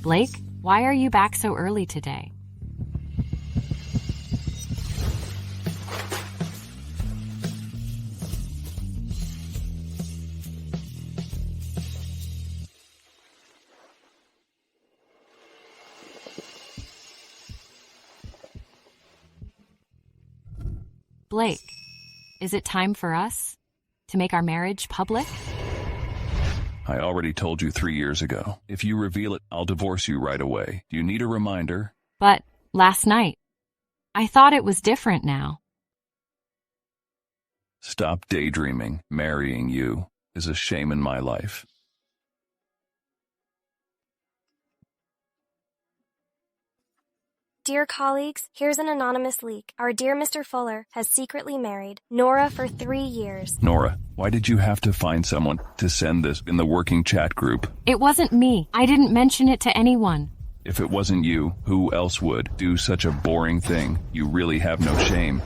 Blake, why are you back so early today? Blake, is it time for us to make our marriage public? I already told you 3 years ago. If you reveal it, I'll divorce you right away. Do you need a reminder? But last night, I thought it was different now. Stop daydreaming. Marrying you is a shame in my life. Dear colleagues, here's an anonymous leak. Our dear Mr. Fuller has secretly married Nora for 3 years. Nora, why did you have to find someone to send this in the working chat group? It wasn't me. I didn't mention it to anyone. If it wasn't you, who else would do such a boring thing? You really have no shame.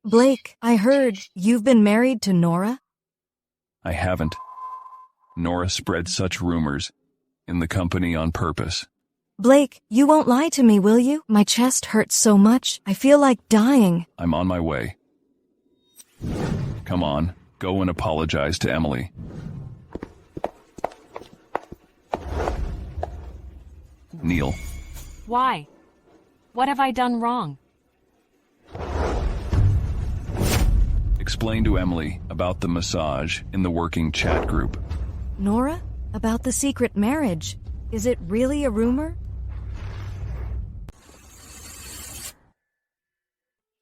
Blake, I heard you've been married to Nora? I haven't. Nora spread such rumors in the company on purpose. Blake, you won't lie to me, will you? My chest hurts so much. I feel like dying. I'm on my way. Come on, go and apologize to Emily. Neil. Why? What have I done wrong? Explain to Emily about the massage in the working chat group. Nora? About the secret marriage. Is it really a rumor?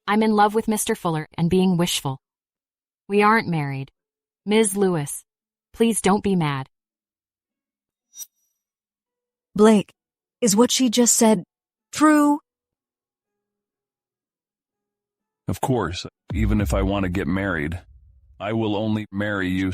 I'm in love with Mr. Fuller and being wishful. We aren't married. Ms. Lewis, please don't be mad. Blake, is what she just said true? Of course, even if I want to get married, I will only marry you.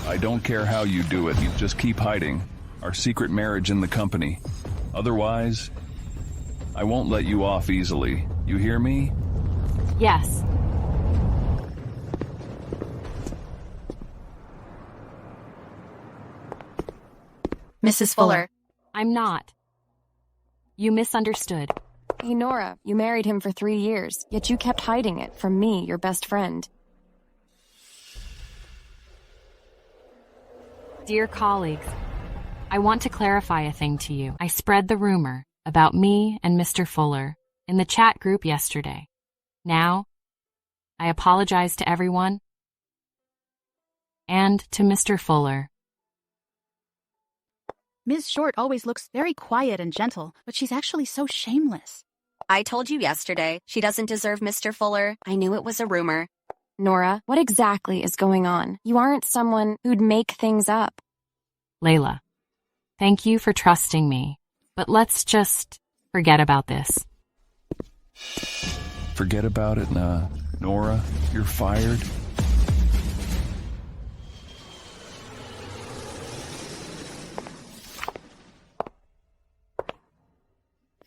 I don't care how you do it, you just keep hiding our secret marriage in the company. Otherwise, I won't let you off easily. You hear me? Yes. Mrs. Fuller. I'm not. You misunderstood. Hey, Nora, you married him for 3 years, yet you kept hiding it from me, your best friend. Dear colleagues, I want to clarify a thing to you. I spread the rumor about me and Mr. Fuller in the chat group yesterday. Now, I apologize to everyone and to Mr. Fuller. Ms. Short always looks very quiet and gentle, but she's actually so shameless. I told you yesterday, she doesn't deserve Mr. Fuller. I knew it was a rumor. Nora, what exactly is going on? You aren't someone who'd make things up. Layla, thank you for trusting me, but let's just forget about this. Forget about it, Nora. You're fired.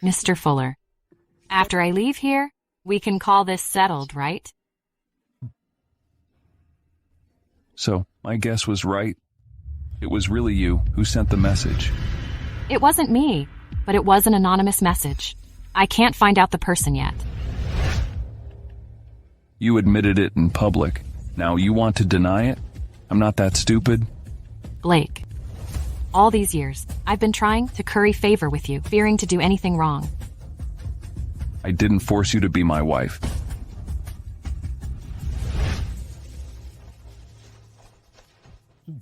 Mr. Fuller, after I leave here, we can call this settled, right? So, my guess was right. It was really you who sent the message. It wasn't me, but it was an anonymous message. I can't find out the person yet. You admitted it in public. Now you want to deny it? I'm not that stupid. Blake, all these years, I've been trying to curry favor with you, fearing to do anything wrong. I didn't force you to be my wife.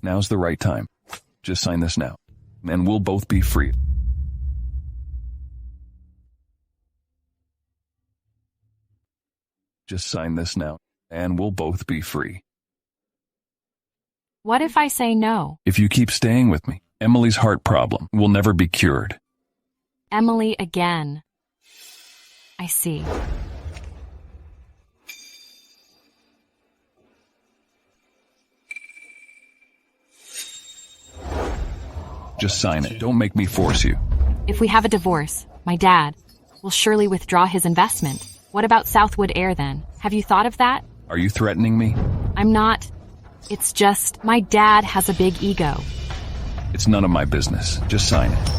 Now's the right time. Just sign this now, and we'll both be free. Just sign this now, and we'll both be free. What if I say no? If you keep staying with me, Emily's heart problem will never be cured. Emily again. I see. Just sign it. Don't make me force you. If we have a divorce, my dad will surely withdraw his investment. What about Southwood Air then? Have you thought of that? Are you threatening me? I'm not. It's just my dad has a big ego. It's none of my business. Just sign it.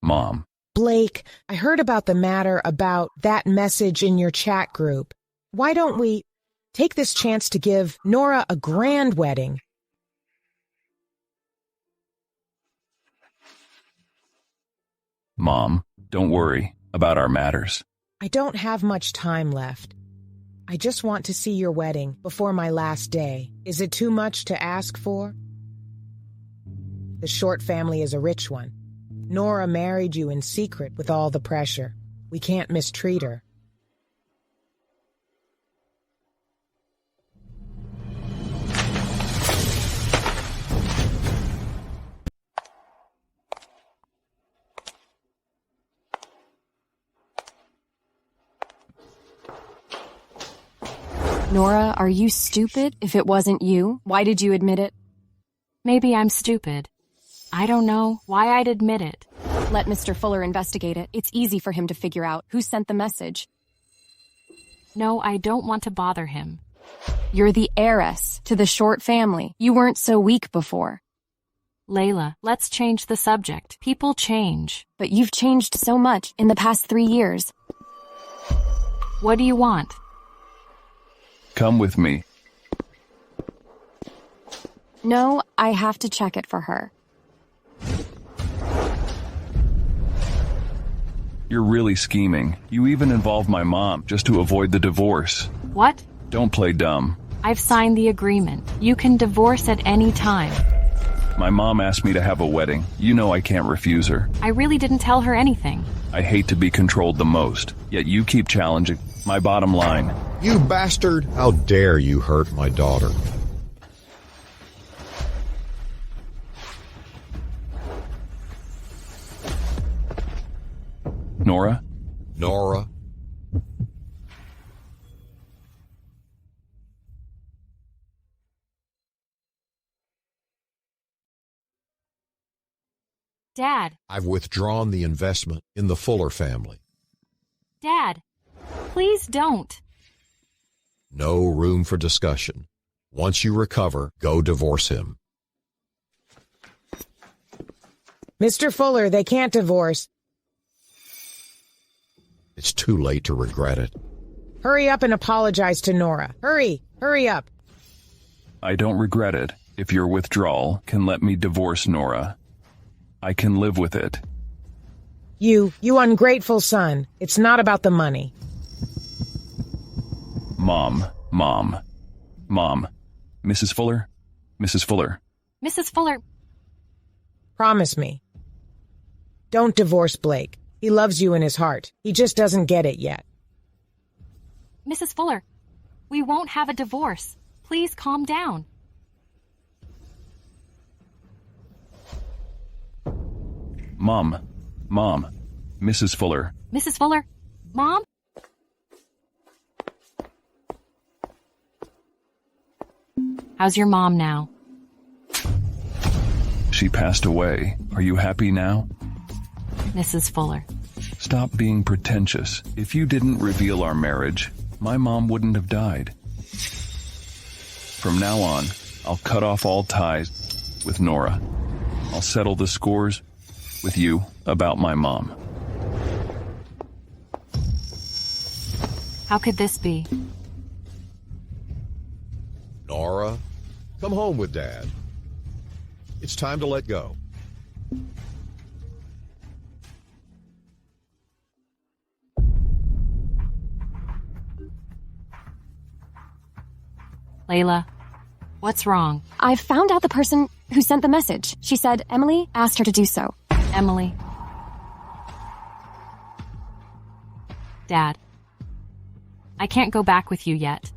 Mom. Blake, I heard about the matter about that message in your chat group. Why don't we take this chance to give Nora a grand wedding? Mom, don't worry about our matters. I don't have much time left. I just want to see your wedding before my last day. Is it too much to ask for? The Short family is a rich one. Nora married you in secret with all the pressure. We can't mistreat her. Nora, are you stupid? If it wasn't you, why did you admit it? Maybe I'm stupid. I don't know why I'd admit it. Let Mr. Fuller investigate it. It's easy for him to figure out who sent the message. No, I don't want to bother him. You're the heiress to the Short family. You weren't so weak before. Layla, let's change the subject. People change. But you've changed so much in the past 3 years. What do you want? Come with me. No, I have to check it for her. You're really scheming. You even involved my mom just to avoid the divorce. What? Don't play dumb. I've signed the agreement. You can divorce at any time. My mom asked me to have a wedding. You know I can't refuse her. I really didn't tell her anything. I hate to be controlled the most, yet you keep challenging my bottom line. You bastard! How dare you hurt my daughter? Nora? Nora? Dad. I've withdrawn the investment in the Fuller family. Dad. Please don't. No room for discussion. Once you recover, go divorce him. Mr. Fuller, they can't divorce. It's too late to regret it. Hurry up and apologize to Nora. Hurry! Hurry up! I don't regret it. If your withdrawal can let me divorce Nora, I can live with it. You ungrateful son. It's not about the money. Mom. Mrs. Fuller? Mrs. Fuller. Mrs. Fuller. Promise me. Don't divorce Blake. He loves you in his heart. He just doesn't get it yet. Mrs. Fuller, we won't have a divorce. Please calm down. Mom. Mrs. Fuller. Mrs. Fuller? Mom? How's your mom now? She passed away. Are you happy now? Mrs. Fuller. Stop being pretentious. If you didn't reveal our marriage, my mom wouldn't have died. From now on, I'll cut off all ties with Nora. I'll settle the scores with you about my mom. How could this be? Nora, come home with Dad. It's time to let go. Layla, what's wrong? I found out the person who sent the message. She said Emily asked her to do so. Emily. Dad, I can't go back with you yet.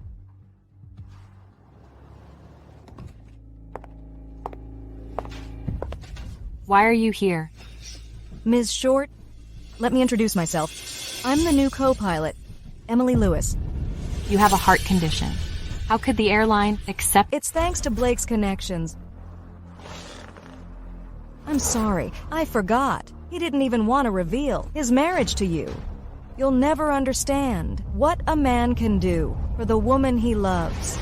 Why are you here? Ms. Short, let me introduce myself. I'm the new co-pilot, Emily Lewis. You have a heart condition. How could the airline accept? It's thanks to Blake's connections. I'm sorry, I forgot. He didn't even want to reveal his marriage to you. You'll never understand what a man can do for the woman he loves.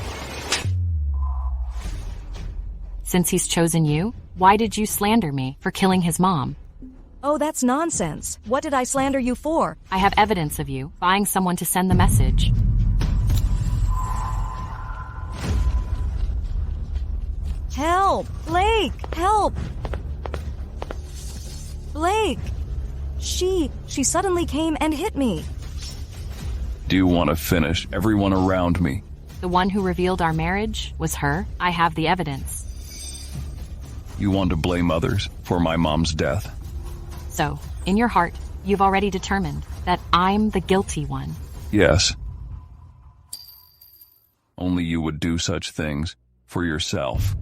Since he's chosen you, why did you slander me for killing his mom? Oh, that's nonsense. What did I slander you for? I have evidence of you buying someone to send the message. Help! Blake! Help! Blake! She suddenly came and hit me. Do you want to finish everyone around me? The one who revealed our marriage was her. I have the evidence. You want to blame others for my mom's death? So, in your heart, you've already determined that I'm the guilty one. Yes. Only you would do such things for yourself.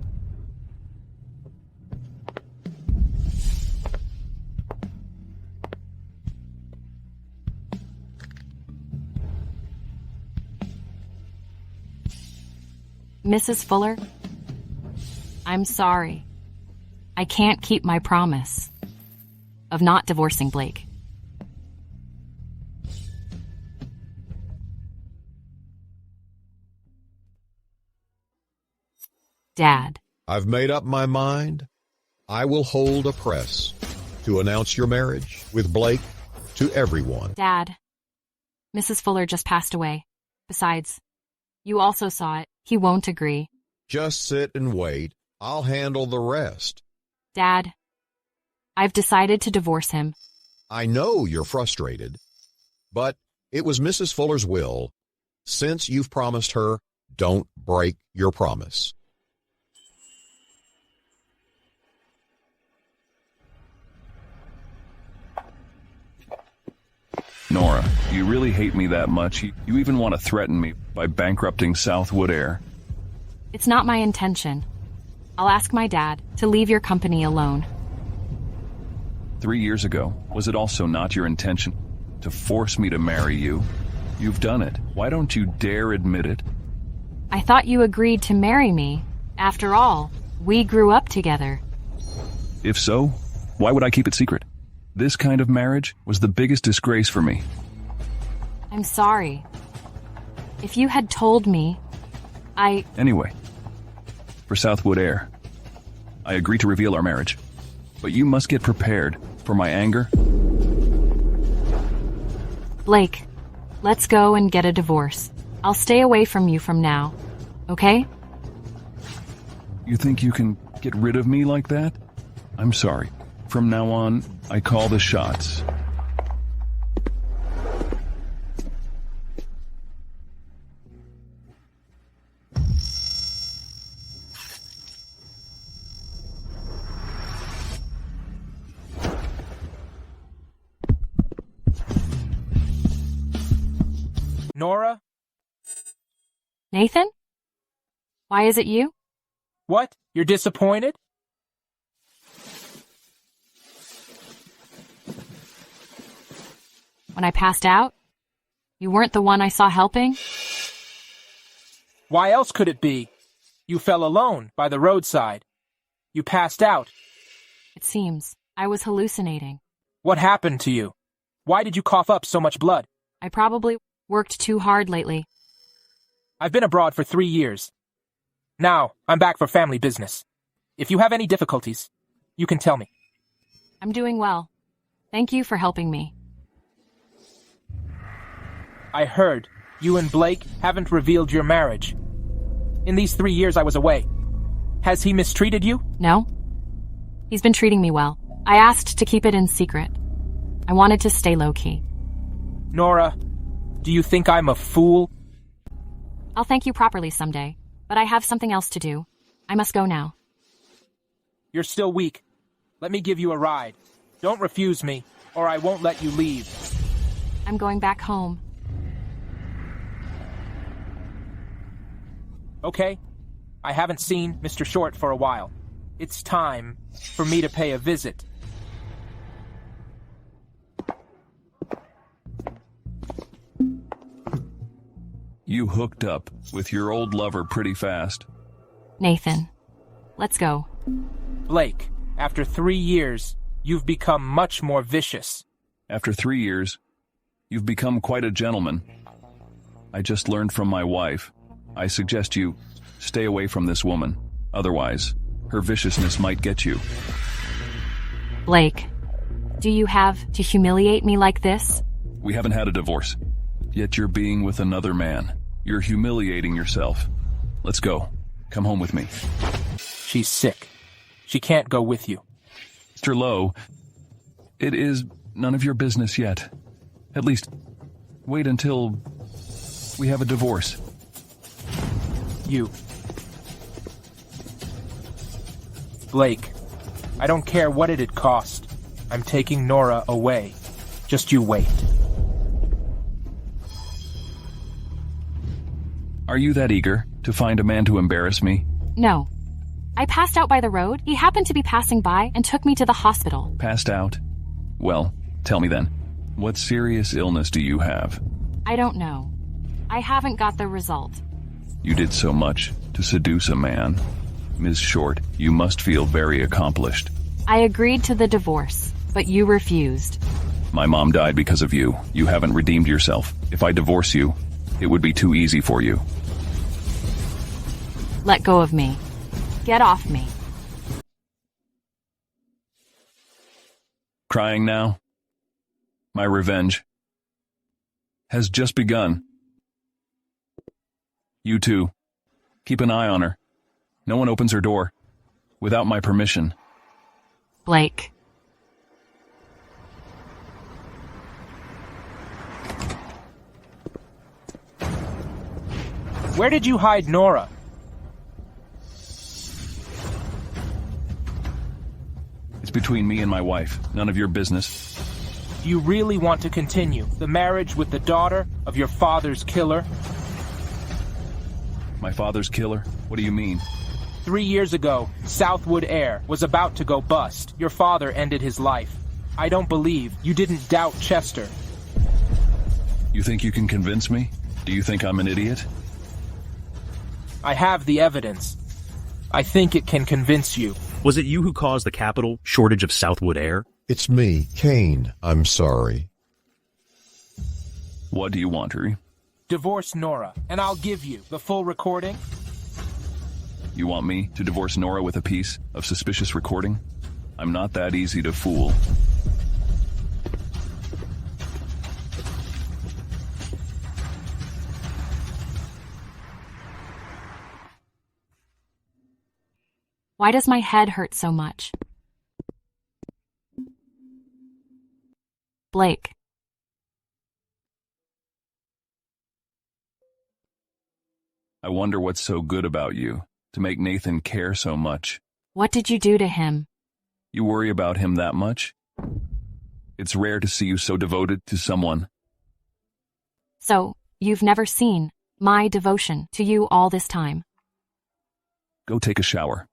Mrs. Fuller, I'm sorry. I can't keep my promise of not divorcing Blake. Dad. I've made up my mind. I will hold a press to announce your marriage with Blake to everyone. Dad, Mrs. Fuller just passed away. Besides, you also saw it. He won't agree. Just sit and wait. I'll handle the rest. Dad, I've decided to divorce him. I know you're frustrated, but it was Mrs. Fuller's will. Since you've promised her, don't break your promise. Nora, you really hate me that much? You even want to threaten me by bankrupting Southwood Air? It's not my intention. I'll ask my dad to leave your company alone. 3 years ago, was it also not your intention to force me to marry you? You've done it. Why don't you dare admit it? I thought you agreed to marry me. After all, we grew up together. If so, why would I keep it secret? This kind of marriage was the biggest disgrace for me. I'm sorry. If you had told me, Anyway, for Southwood Air, I agree to reveal our marriage. But you must get prepared for my anger. Blake, let's go and get a divorce. I'll stay away from you from now, okay? You think you can get rid of me like that? I'm sorry. From now on, I call the shots. Nora? Nathan? Why is it you? What? You're disappointed? When I passed out? You weren't the one I saw helping? Why else could it be? You fell alone by the roadside. You passed out. It seems I was hallucinating. What happened to you? Why did you cough up so much blood? I probably worked too hard lately. I've been abroad for 3 years. Now, I'm back for family business. If you have any difficulties, you can tell me. I'm doing well. Thank you for helping me. I heard you and Blake haven't revealed your marriage. In these 3 years I was away. Has he mistreated you? No. He's been treating me well. I asked to keep it in secret. I wanted to stay low-key. Nora, do you think I'm a fool? I'll thank you properly someday. but I have something else to do. I must go now. You're still weak. Let me give you a ride. Don't refuse me, or I won't let you leave. I'm going back home. Okay? I haven't seen Mr. Short for a while. It's time for me to pay a visit. You hooked up with your old lover pretty fast. Nathan, let's go. Blake, after 3 years, you've become much more vicious. After 3 years, you've become quite a gentleman. I just learned from my wife. I suggest you stay away from this woman. Otherwise, her viciousness might get you. Blake, do you have to humiliate me like this? We haven't had a divorce, yet you're being with another man. You're humiliating yourself. Let's go. Come home with me. She's sick. She can't go with you. Mr. Lowe, it is none of your business yet. At least, wait until we have a divorce. You. Blake, I don't care what it'd cost. I'm taking Nora away. Just you wait. Are you that eager to find a man to embarrass me? No. I passed out by the road. He happened to be passing by and took me to the hospital. Passed out? Well, tell me then, what serious illness do you have? I don't know. I haven't got the result. You did so much to seduce a man. Ms. Short, you must feel very accomplished. I agreed to the divorce, but you refused. My mom died because of you. You haven't redeemed yourself. If I divorce you, it would be too easy for you. Let go of me. Get off me. Crying now? My revenge has just begun. You two, keep an eye on her. No one opens her door without my permission. Blake. Where did you hide Nora? It's between me and my wife. None of your business. Do you really want to continue the marriage with the daughter of your father's killer? My father's killer? What do you mean? 3 years ago, Southwood Air was about to go bust. Your father ended his life. I don't believe you didn't doubt Chester. You think you can convince me? Do you think I'm an idiot? I have the evidence. I think it can convince you. Was it you who caused the capital shortage of Southwood Air? It's me, Kane. I'm sorry. What do you want, Uri? Divorce Nora, and I'll give you the full recording. You want me to divorce Nora with a piece of suspicious recording? I'm not that easy to fool. Why does my head hurt so much? Blake. I wonder what's so good about you to make Nathan care so much. What did you do to him? You worry about him that much? It's rare to see you so devoted to someone. So, you've never seen my devotion to you all this time? Go take a shower.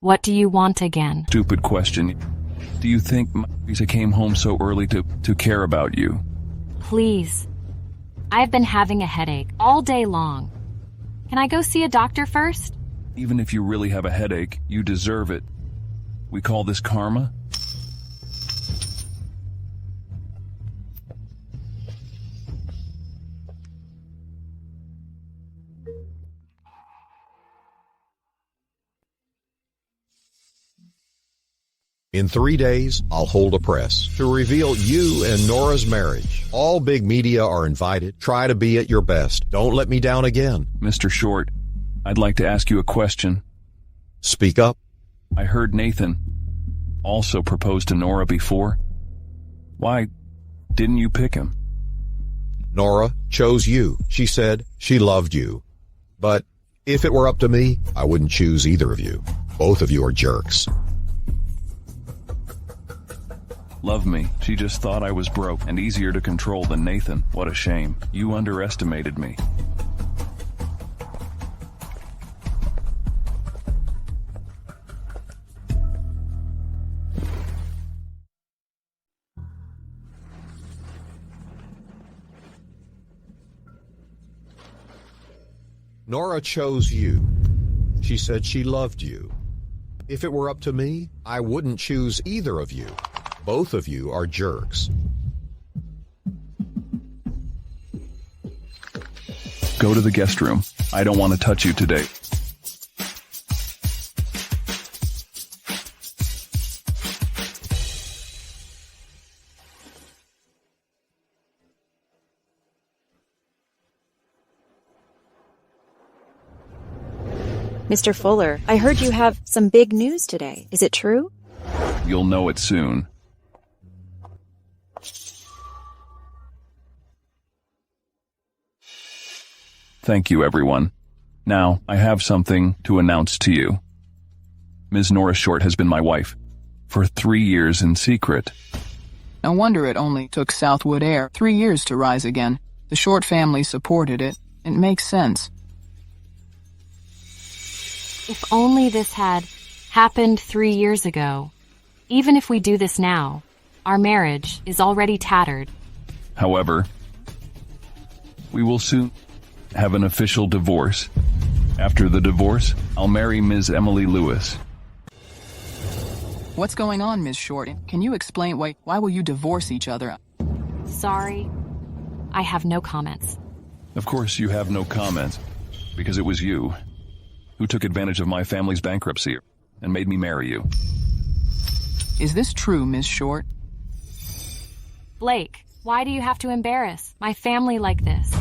What do you want again? Stupid question. Do you think Lisa came home so early to care about you? Please. I've been having a headache all day long. Can I go see a doctor first? Even if you really have a headache, you deserve it. We call this karma. In 3 days, I'll hold a press to reveal you and Nora's marriage. All big media are invited. Try to be at your best. Don't let me down again. Mr. Short, I'd like to ask you a question. Speak up. I heard Nathan also proposed to Nora before. Why didn't you pick him? Nora chose you. She said she loved you. But If it were up to me, I wouldn't choose either of you. Both of you are jerks. Love me. She just thought I was broke and easier to control than Nathan. What a shame. You underestimated me. Nora chose you. She said she loved you. If it were up to me, I wouldn't choose either of you. Both of you are jerks. Go to the guest room. I don't want to touch you today. Mr. Fuller, I heard you have some big news today. Is it true? You'll know it soon. Thank you, everyone. Now, I have something to announce to you. Ms. Nora Short has been my wife for 3 years in secret. No wonder it only took Southwood Air 3 years to rise again. The Short family supported it. It makes sense. If only this had happened 3 years ago. Even if we do this now, our marriage is already tattered. However, we will soon have an official divorce. After the divorce, I'll marry Ms. Emily Lewis. What's going on, Ms. Short? Can you explain why will you divorce each other? Sorry, I have no comments. Of course you have no comments, because it was you who took advantage of my family's bankruptcy and made me marry you. Is this true, Ms. Short? Blake, why do you have to embarrass my family like this?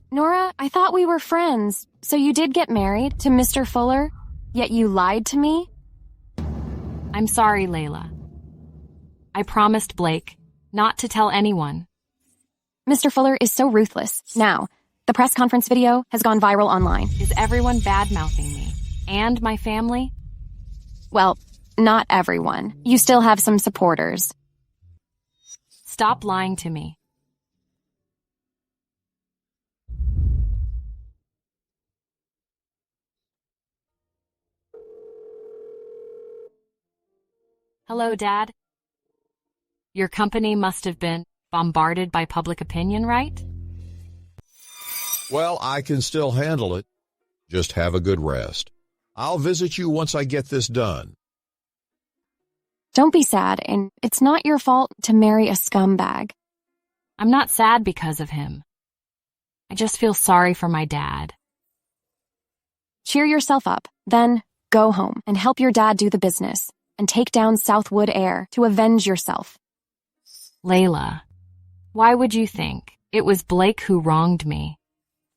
Nora, I thought we were friends. So you did get married to Mr. Fuller, yet you lied to me? I'm sorry, Layla. I promised Blake not to tell anyone. Mr. Fuller is so ruthless. Now, the press conference video has gone viral online. Is everyone bad-mouthing me? And my family? Well, not everyone. You still have some supporters. Stop lying to me. Hello, Dad. Your company must have been bombarded by public opinion, right? Well, I can still handle it. Just have a good rest. I'll visit you once I get this done. Don't be sad, and it's not your fault to marry a scumbag. I'm not sad because of him. I just feel sorry for my dad. Cheer yourself up, then go home and help your dad do the business and take down Southwood Air to avenge yourself. Layla, why would you think it was Blake who wronged me?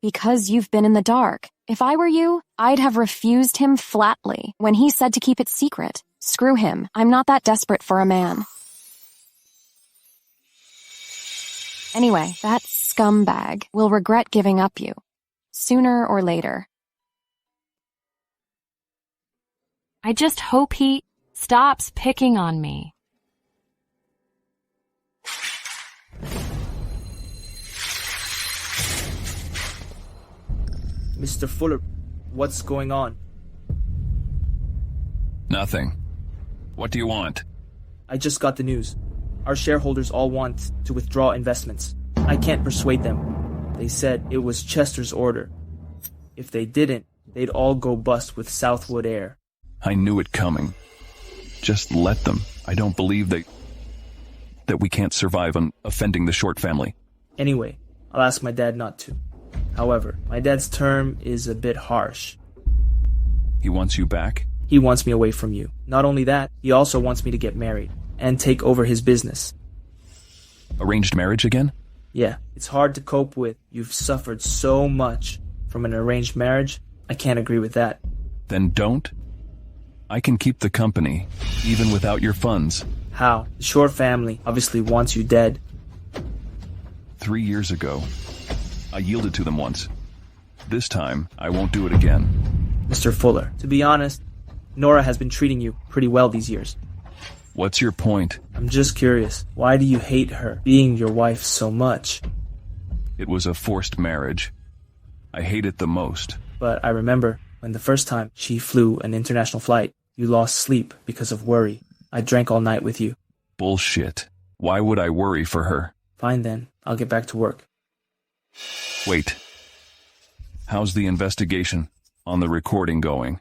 Because you've been in the dark. If I were you, I'd have refused him flatly when he said to keep it secret. Screw him. I'm not that desperate for a man. Anyway, that scumbag will regret giving up you. Sooner or later. I just hope he stops picking on me. Mr. Fuller, what's going on? Nothing. What do you want? I just got the news. Our shareholders all want to withdraw investments. I can't persuade them. They said it was Chester's order. If they didn't, they'd all go bust with Southwood Air. I knew it coming. Just let them. I don't believe that we can't survive on offending the Short family. Anyway, I'll ask my dad not to. However, my dad's term is a bit harsh. He wants you back? He wants me away from you. Not only that, he also wants me to get married and take over his business. Arranged marriage again? Yeah, it's hard to cope with. You've suffered so much from an arranged marriage. I can't agree with that. Then don't. I can keep the company, even without your funds. How? The Short family obviously wants you dead. 3 years ago, I yielded to them once. This time, I won't do it again. Mr. Fuller, to be honest, Nora has been treating you pretty well these years. What's your point? I'm just curious. Why do you hate her, being your wife, so much? It was a forced marriage. I hate it the most. But I remember when the first time she flew an international flight, you lost sleep because of worry. I drank all night with you. Bullshit. Why would I worry for her? Fine then, I'll get back to work. Wait. How's the investigation on the recording going?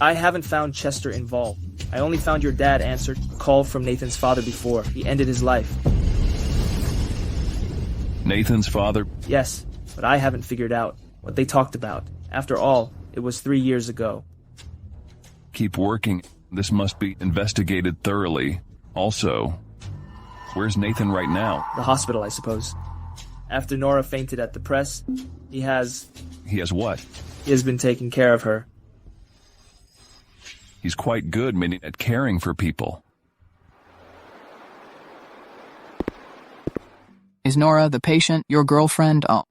I haven't found Chester involved. I only found your dad answered a call from Nathan's father before he ended his life. Nathan's father? Yes, but I haven't figured out what they talked about. After all, it was 3 years ago. Keep working. This must be investigated thoroughly. Also, where's Nathan right now? The hospital, I suppose. After Nora fainted at the press, he has... He has what? He has been taking care of her. He's quite good at caring for people. Is Nora the patient your girlfriend? Oh.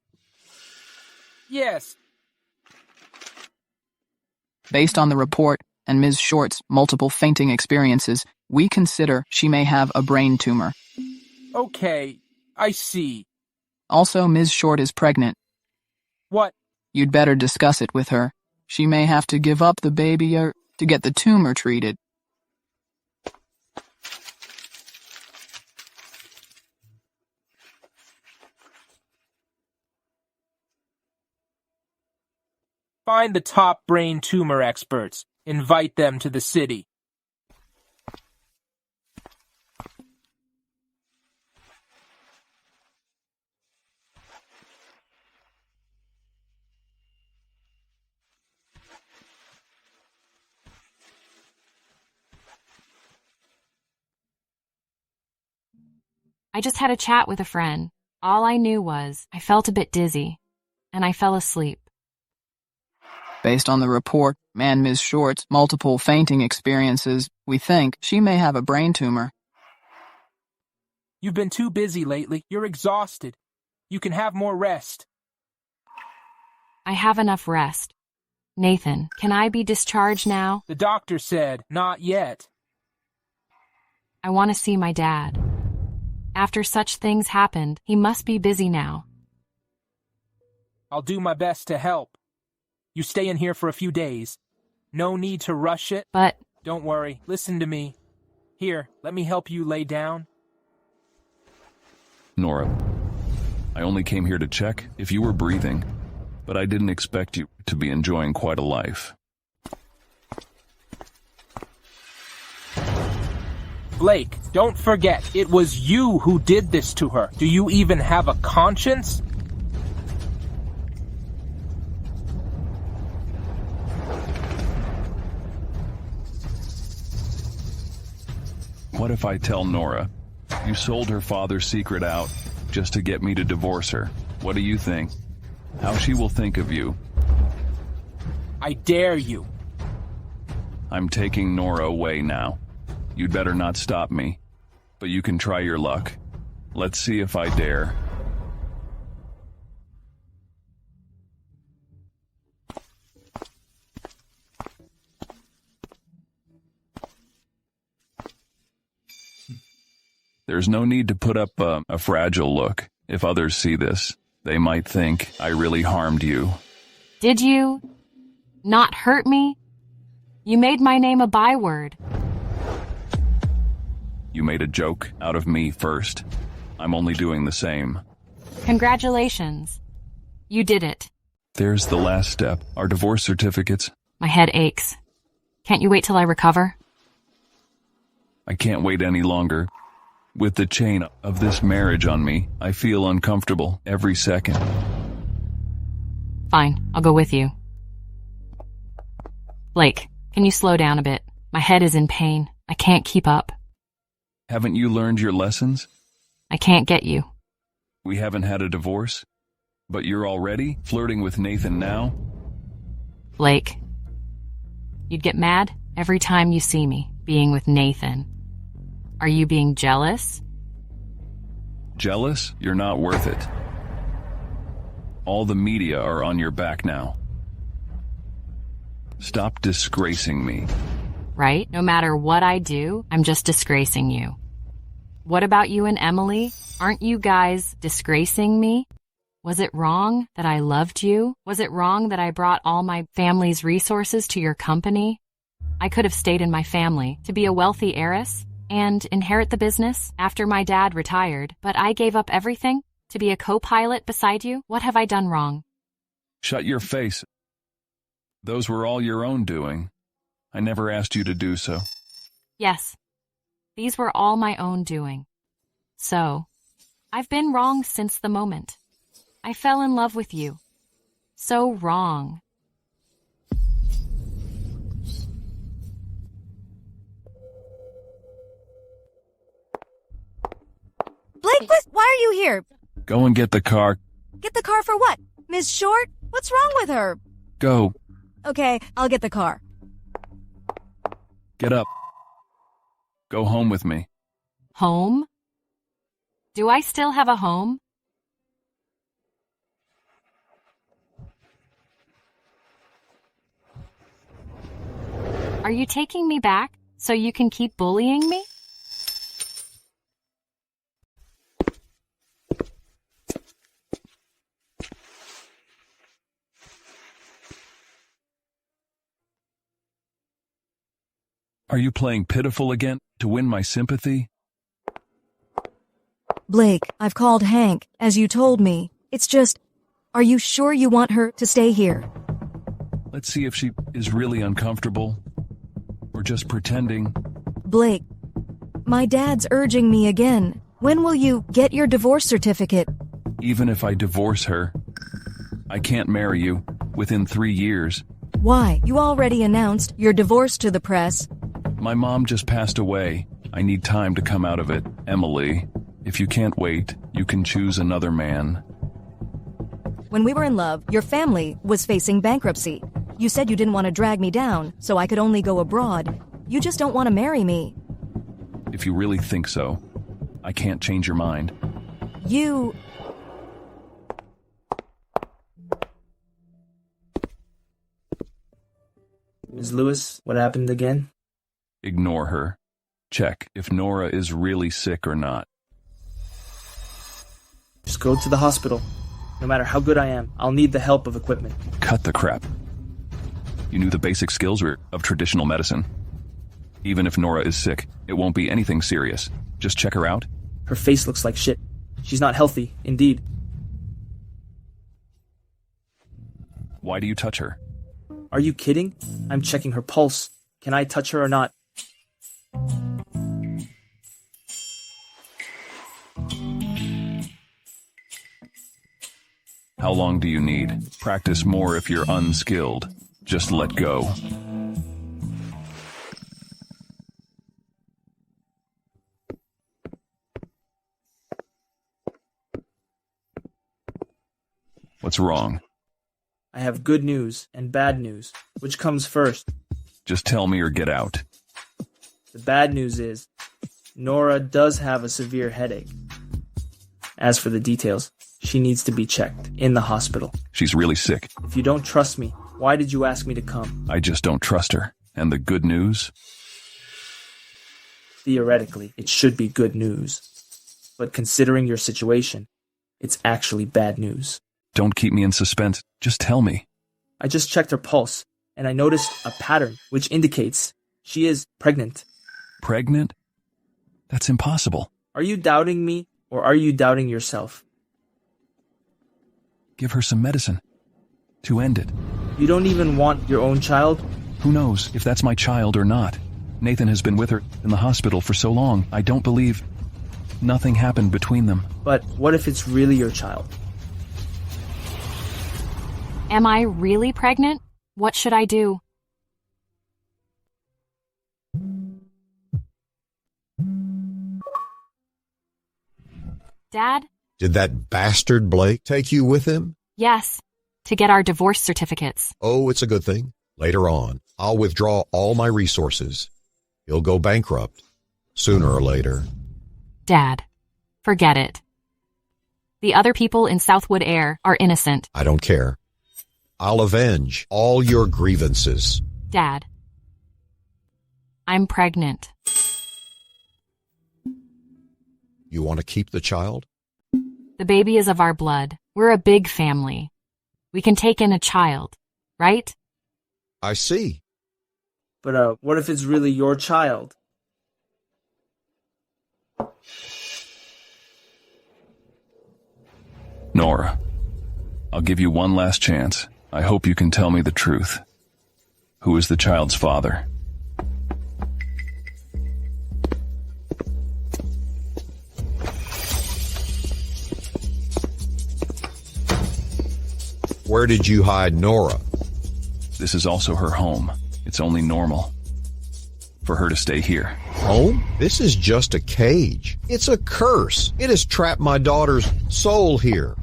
Yes. Based on the report and Ms. Short's multiple fainting experiences, we consider she may have a brain tumor. Okay, I see. Also, Ms. Short is pregnant. What? You'd better discuss it with her. She may have to give up the baby to get the tumor treated. Find the top brain tumor experts. Invite them to the city. I just had a chat with a friend. All I knew was I felt a bit dizzy, and I fell asleep. Based on the report and Ms. Short's multiple fainting experiences, we think she may have a brain tumor. You've been too busy lately. You're exhausted. You can have more rest. I have enough rest. Nathan, can I be discharged now? The doctor said not yet. I want to see my dad. After such things happened, he must be busy now. I'll do my best to help. You stay in here for a few days. No need to rush it. But... Don't worry. Listen to me. Here, let me help you lay down. Nora, I only came here to check if you were breathing, but I didn't expect you to be enjoying quite a life. Blake, don't forget, it was you who did this to her. Do you even have a conscience? What if I tell Nora you sold her father's secret out just to get me to divorce her? What do you think? How she will think of you? I dare you. I'm taking Nora away now. You'd better not stop me, but you can try your luck. Let's see if I dare. There's no need to put up a fragile look. If others see this, they might think I really harmed you. Did you not hurt me? You made my name a byword. You made a joke out of me first. I'm only doing the same. Congratulations. You did it. There's the last step. Our divorce certificates. My head aches. Can't you wait till I recover? I can't wait any longer. With the chain of this marriage on me, I feel uncomfortable every second. Fine, I'll go with you. Blake, can you slow down a bit? My head is in pain. I can't keep up. Haven't you learned your lessons? I can't get you. We haven't had a divorce, but you're already flirting with Nathan now? Blake, you'd get mad every time you see me being with Nathan. Are you being jealous? Jealous? You're not worth it. All the media are on your back now. Stop disgracing me. Right? No matter what I do, I'm just disgracing you. What about you and Emily? Aren't you guys disgracing me? Was it wrong that I loved you? Was it wrong that I brought all my family's resources to your company? I could have stayed in my family to be a wealthy heiress and inherit the business after my dad retired, but I gave up everything to be a co-pilot beside you. What have I done wrong? Shut your face. Those were all your own doing. I never asked you to do so. Yes, these were all my own doing. So, I've been wrong since the moment I fell in love with you. So wrong. Blake, why are you here? Go and get the car. Get the car for what? Miss Short? What's wrong with her? Go. Okay, I'll get the car. Get up. Go home with me. Home? Do I still have a home? Are you taking me back so you can keep bullying me? Are you playing pitiful again to win my sympathy? Blake, I've called Hank, as you told me. It's just, are you sure you want her to stay here? Let's see if she is really uncomfortable or just pretending. Blake, my dad's urging me again. When will you get your divorce certificate? Even if I divorce her, I can't marry you within 3 years. Why? You already announced your divorce to the press. My mom just passed away. I need time to come out of it. Emily, if you can't wait, you can choose another man. When we were in love, your family was facing bankruptcy. You said you didn't want to drag me down, so I could only go abroad. You just don't want to marry me. If you really think so, I can't change your mind. You... Ms. Lewis, what happened again? Ignore her. Check if Nora is really sick or not. Just go to the hospital. No matter how good I am, I'll need the help of equipment. Cut the crap. You knew the basic skills of traditional medicine. Even if Nora is sick, it won't be anything serious. Just check her out. Her face looks like shit. She's not healthy, indeed. Why do you touch her? Are you kidding? I'm checking her pulse. Can I touch her or not? How long do you need? Practice more if you're unskilled. Just let go. What's wrong? I have good news and bad news. Which comes first? Just tell me or get out. The bad news is, Nora does have a severe headache. As for the details, she needs to be checked in the hospital. She's really sick. If you don't trust me, why did you ask me to come? I just don't trust her. And the good news? Theoretically, it should be good news. But considering your situation, it's actually bad news. Don't keep me in suspense. Just tell me. I just checked her pulse, and I noticed a pattern which indicates she is pregnant. Pregnant? That's impossible. Are you doubting me, or are you doubting yourself? Give her some medicine to end it. You don't even want your own child? Who knows if that's my child or not? Nathan has been with her in the hospital for so long. I don't believe nothing happened between them. But what if it's really your child? Am I really pregnant? What should I do? Dad? Did that bastard Blake take you with him? Yes, to get our divorce certificates. Oh, it's a good thing. Later on, I'll withdraw all my resources. He'll go bankrupt, sooner or later. Dad, forget it. The other people in Southwood Air are innocent. I don't care. I'll avenge all your grievances. Dad, I'm pregnant. You want to keep the child? The baby is of our blood. We're a big family. We can take in a child, right? I see. But what if it's really your child? Nora, I'll give you one last chance. I hope you can tell me the truth. Who is the child's father? Where did you hide Nora? This is also her home. It's only normal for her to stay here. Home? This is just a cage. It's a curse. It has trapped my daughter's soul here.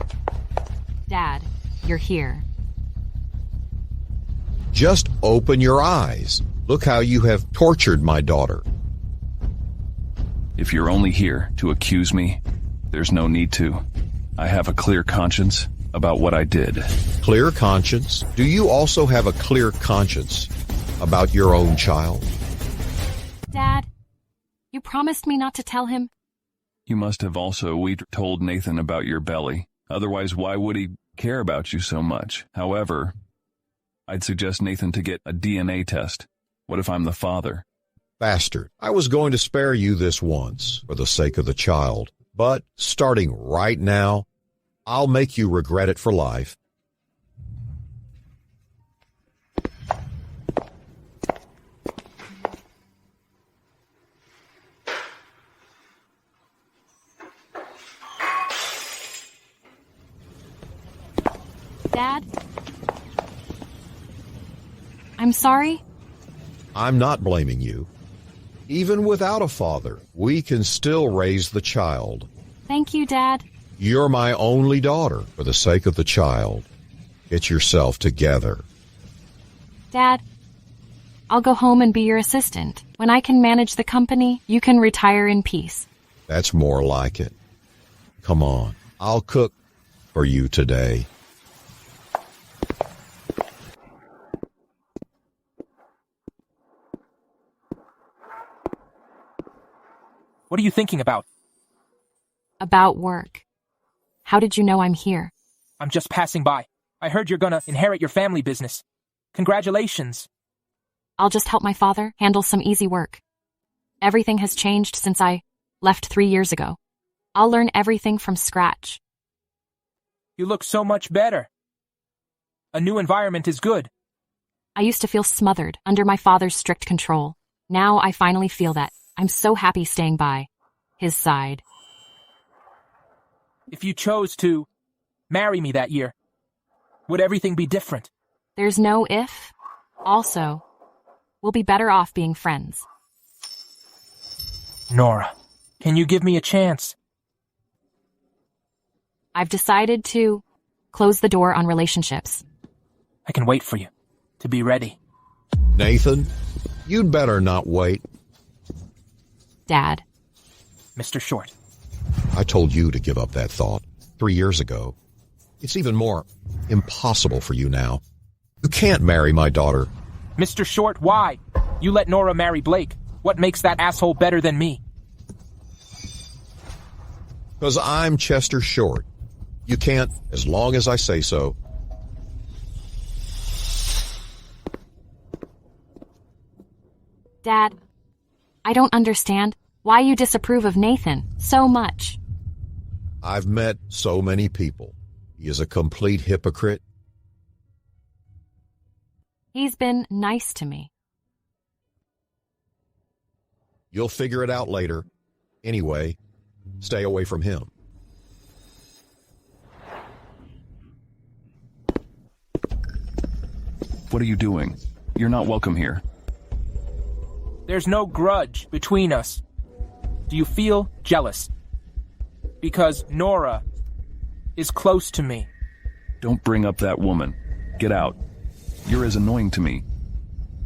Dad, you're here. Just open your eyes. Look how you have tortured my daughter. If you're only here to accuse me, there's no need to. I have a clear conscience about what I did. Clear conscience? Do you also have a clear conscience about your own child? Dad, you promised me not to tell him. You must have also told Nathan about your belly. Otherwise, why would he care about you so much? However, I'd suggest Nathan to get a DNA test. What if I'm the father? Bastard. I was going to spare you this once for the sake of the child. But starting right now, I'll make you regret it for life. Dad? I'm sorry? I'm not blaming you. Even without a father, we can still raise the child. Thank you, Dad. You're my only daughter. For the sake of the child, get yourself together. Dad, I'll go home and be your assistant. When I can manage the company, you can retire in peace. That's more like it. Come on, I'll cook for you today. What are you thinking about? About work. How did you know I'm here? I'm just passing by. I heard you're gonna inherit your family business. Congratulations. I'll just help my father handle some easy work. Everything has changed since I left 3 years ago. I'll learn everything from scratch. You look so much better. A new environment is good. I used to feel smothered under my father's strict control. Now I finally feel that I'm so happy staying by his side. If you chose to marry me that year, would everything be different? There's no if. Also, we'll be better off being friends. Nora, can you give me a chance? I've decided to close the door on relationships. I can wait for you to be ready. Nathan, you'd better not wait. Dad. Mr. Short. I told you to give up that thought 3 years ago. It's even more impossible for you now. You can't marry my daughter. Mr. Short, why? You let Nora marry Blake. What makes that asshole better than me? Because I'm Chester Short. You can't, as long as I say so. Dad, I don't understand why you disapprove of Nathan so much. I've met so many people. He is a complete hypocrite. He's been nice to me. You'll figure it out later. Anyway, stay away from him. What are you doing? You're not welcome here. There's no grudge between us. Do you feel jealous? Because Nora is close to me. Don't bring up that woman. Get out. You're as annoying to me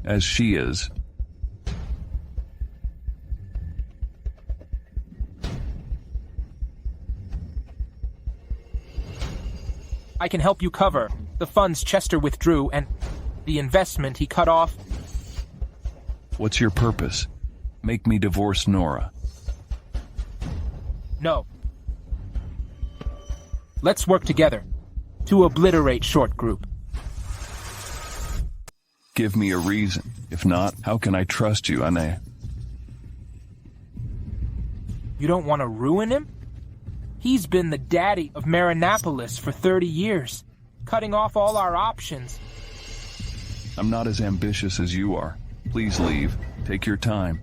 as she is. I can help you cover the funds Chester withdrew and the investment he cut off. What's your purpose? Make me divorce Nora. No. Let's work together to obliterate Short Group. Give me a reason. If not, how can I trust you, Anne? You don't want to ruin him? He's been the daddy of Marinapolis for 30 years, cutting off all our options. I'm not as ambitious as you are. Please leave. Take your time.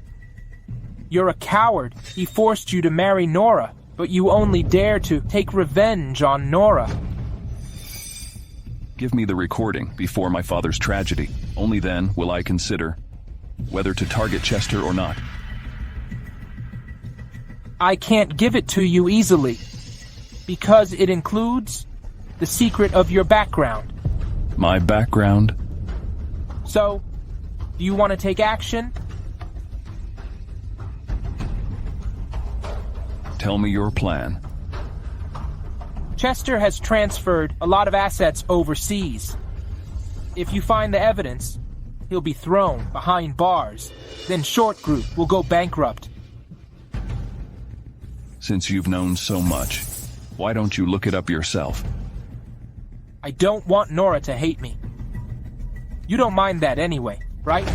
You're a coward. He forced you to marry Nora, but you only dare to take revenge on Nora. Give me the recording before my father's tragedy. Only then will I consider whether to target Chester or not. I can't give it to you easily, because it includes the secret of your background. My background? So, do you want to take action? Tell me your plan. Chester has transferred a lot of assets overseas. If you find the evidence, he'll be thrown behind bars. Then Short Group will go bankrupt. Since you've known so much, why don't you look it up yourself? I don't want Nora to hate me. You don't mind that anyway, right?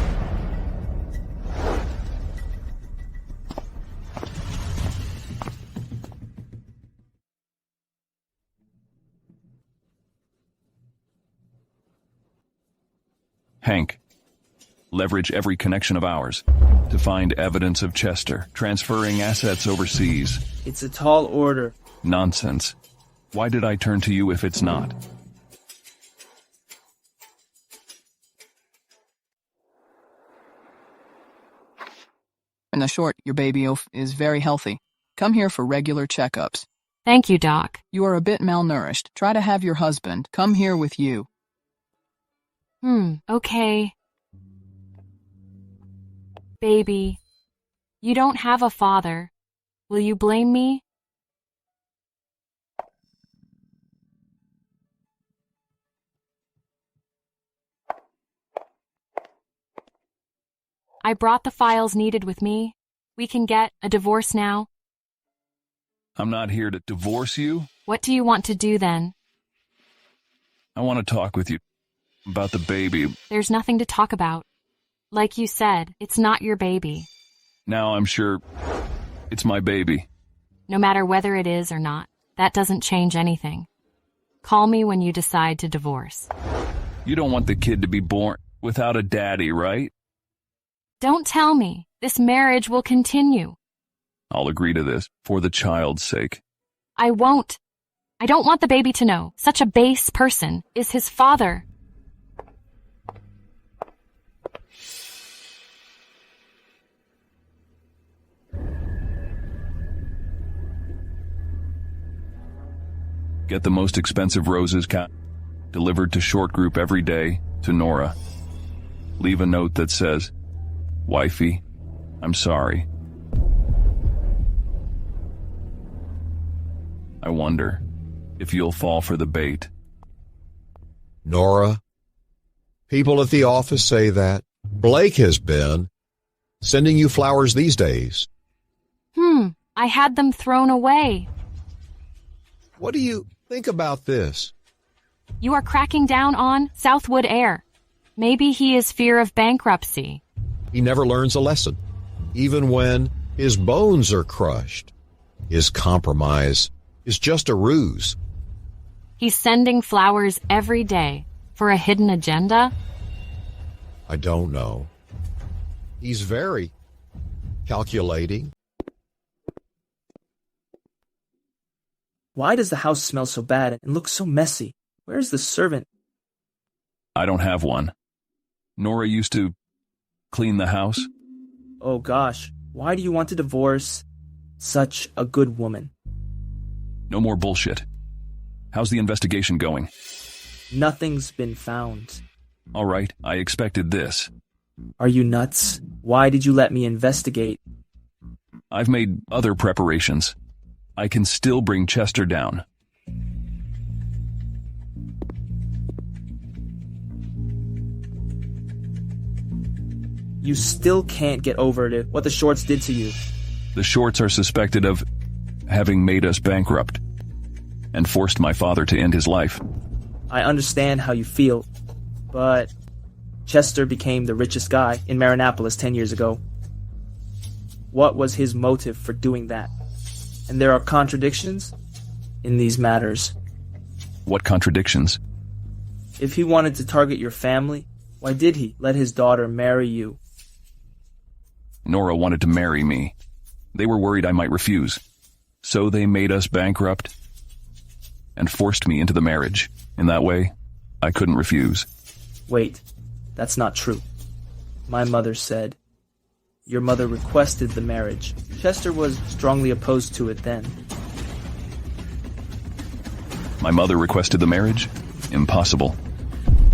Hank, leverage every connection of ours to find evidence of Chester transferring assets overseas. It's a tall order. Nonsense. Why did I turn to you if it's not? In the short, your baby is very healthy. Come here for regular checkups. Thank you, Doc. You are a bit malnourished. Try to have your husband come here with you. Okay. Baby, you don't have a father. Will you blame me? I brought the files needed with me. We can get a divorce now. I'm not here to divorce you. What do you want to do then? I want to talk with you about the baby. There's nothing to talk about. Like you said, it's not your baby. Now I'm sure it's my baby. No matter whether it is or not, that doesn't change anything. Call me when you decide to divorce. You don't want the kid to be born without a daddy, right? Don't tell me. This marriage will continue. I'll agree to this for the child's sake. I won't. I don't want the baby to know such a base person is his father. Get the most expensive roses delivered to Short Group every day to Nora. Leave a note that says, "Wifey, I'm sorry." I wonder if you'll fall for the bait. Nora, people at the office say that. Blake has been sending you flowers these days. I had them thrown away. What do you think about this? You are cracking down on Southwood Air. Maybe he is fear of bankruptcy. He never learns a lesson, even when his bones are crushed. His compromise is just a ruse. He's sending flowers every day for a hidden agenda? I don't know. He's very calculating. Why does the house smell so bad and look so messy? Where's the servant? I don't have one. Nora used to clean the house. Oh gosh, why do you want to divorce such a good woman? No more bullshit. How's the investigation going? Nothing's been found. All right, I expected this. Are you nuts? Why did you let me investigate? I've made other preparations. I can still bring Chester down. You still can't get over what the Shorts did to you. The Shorts are suspected of having made us bankrupt and forced my father to end his life. I understand how you feel, but Chester became the richest guy in Marinapolis 10 years ago. What was his motive for doing that? And there are contradictions in these matters. What contradictions? If he wanted to target your family, why did he let his daughter marry you? Nora wanted to marry me. They were worried I might refuse. So they made us bankrupt and forced me into the marriage. In that way, I couldn't refuse. Wait, that's not true. My mother said your mother requested the marriage. Chester was strongly opposed to it then. My mother requested the marriage? Impossible.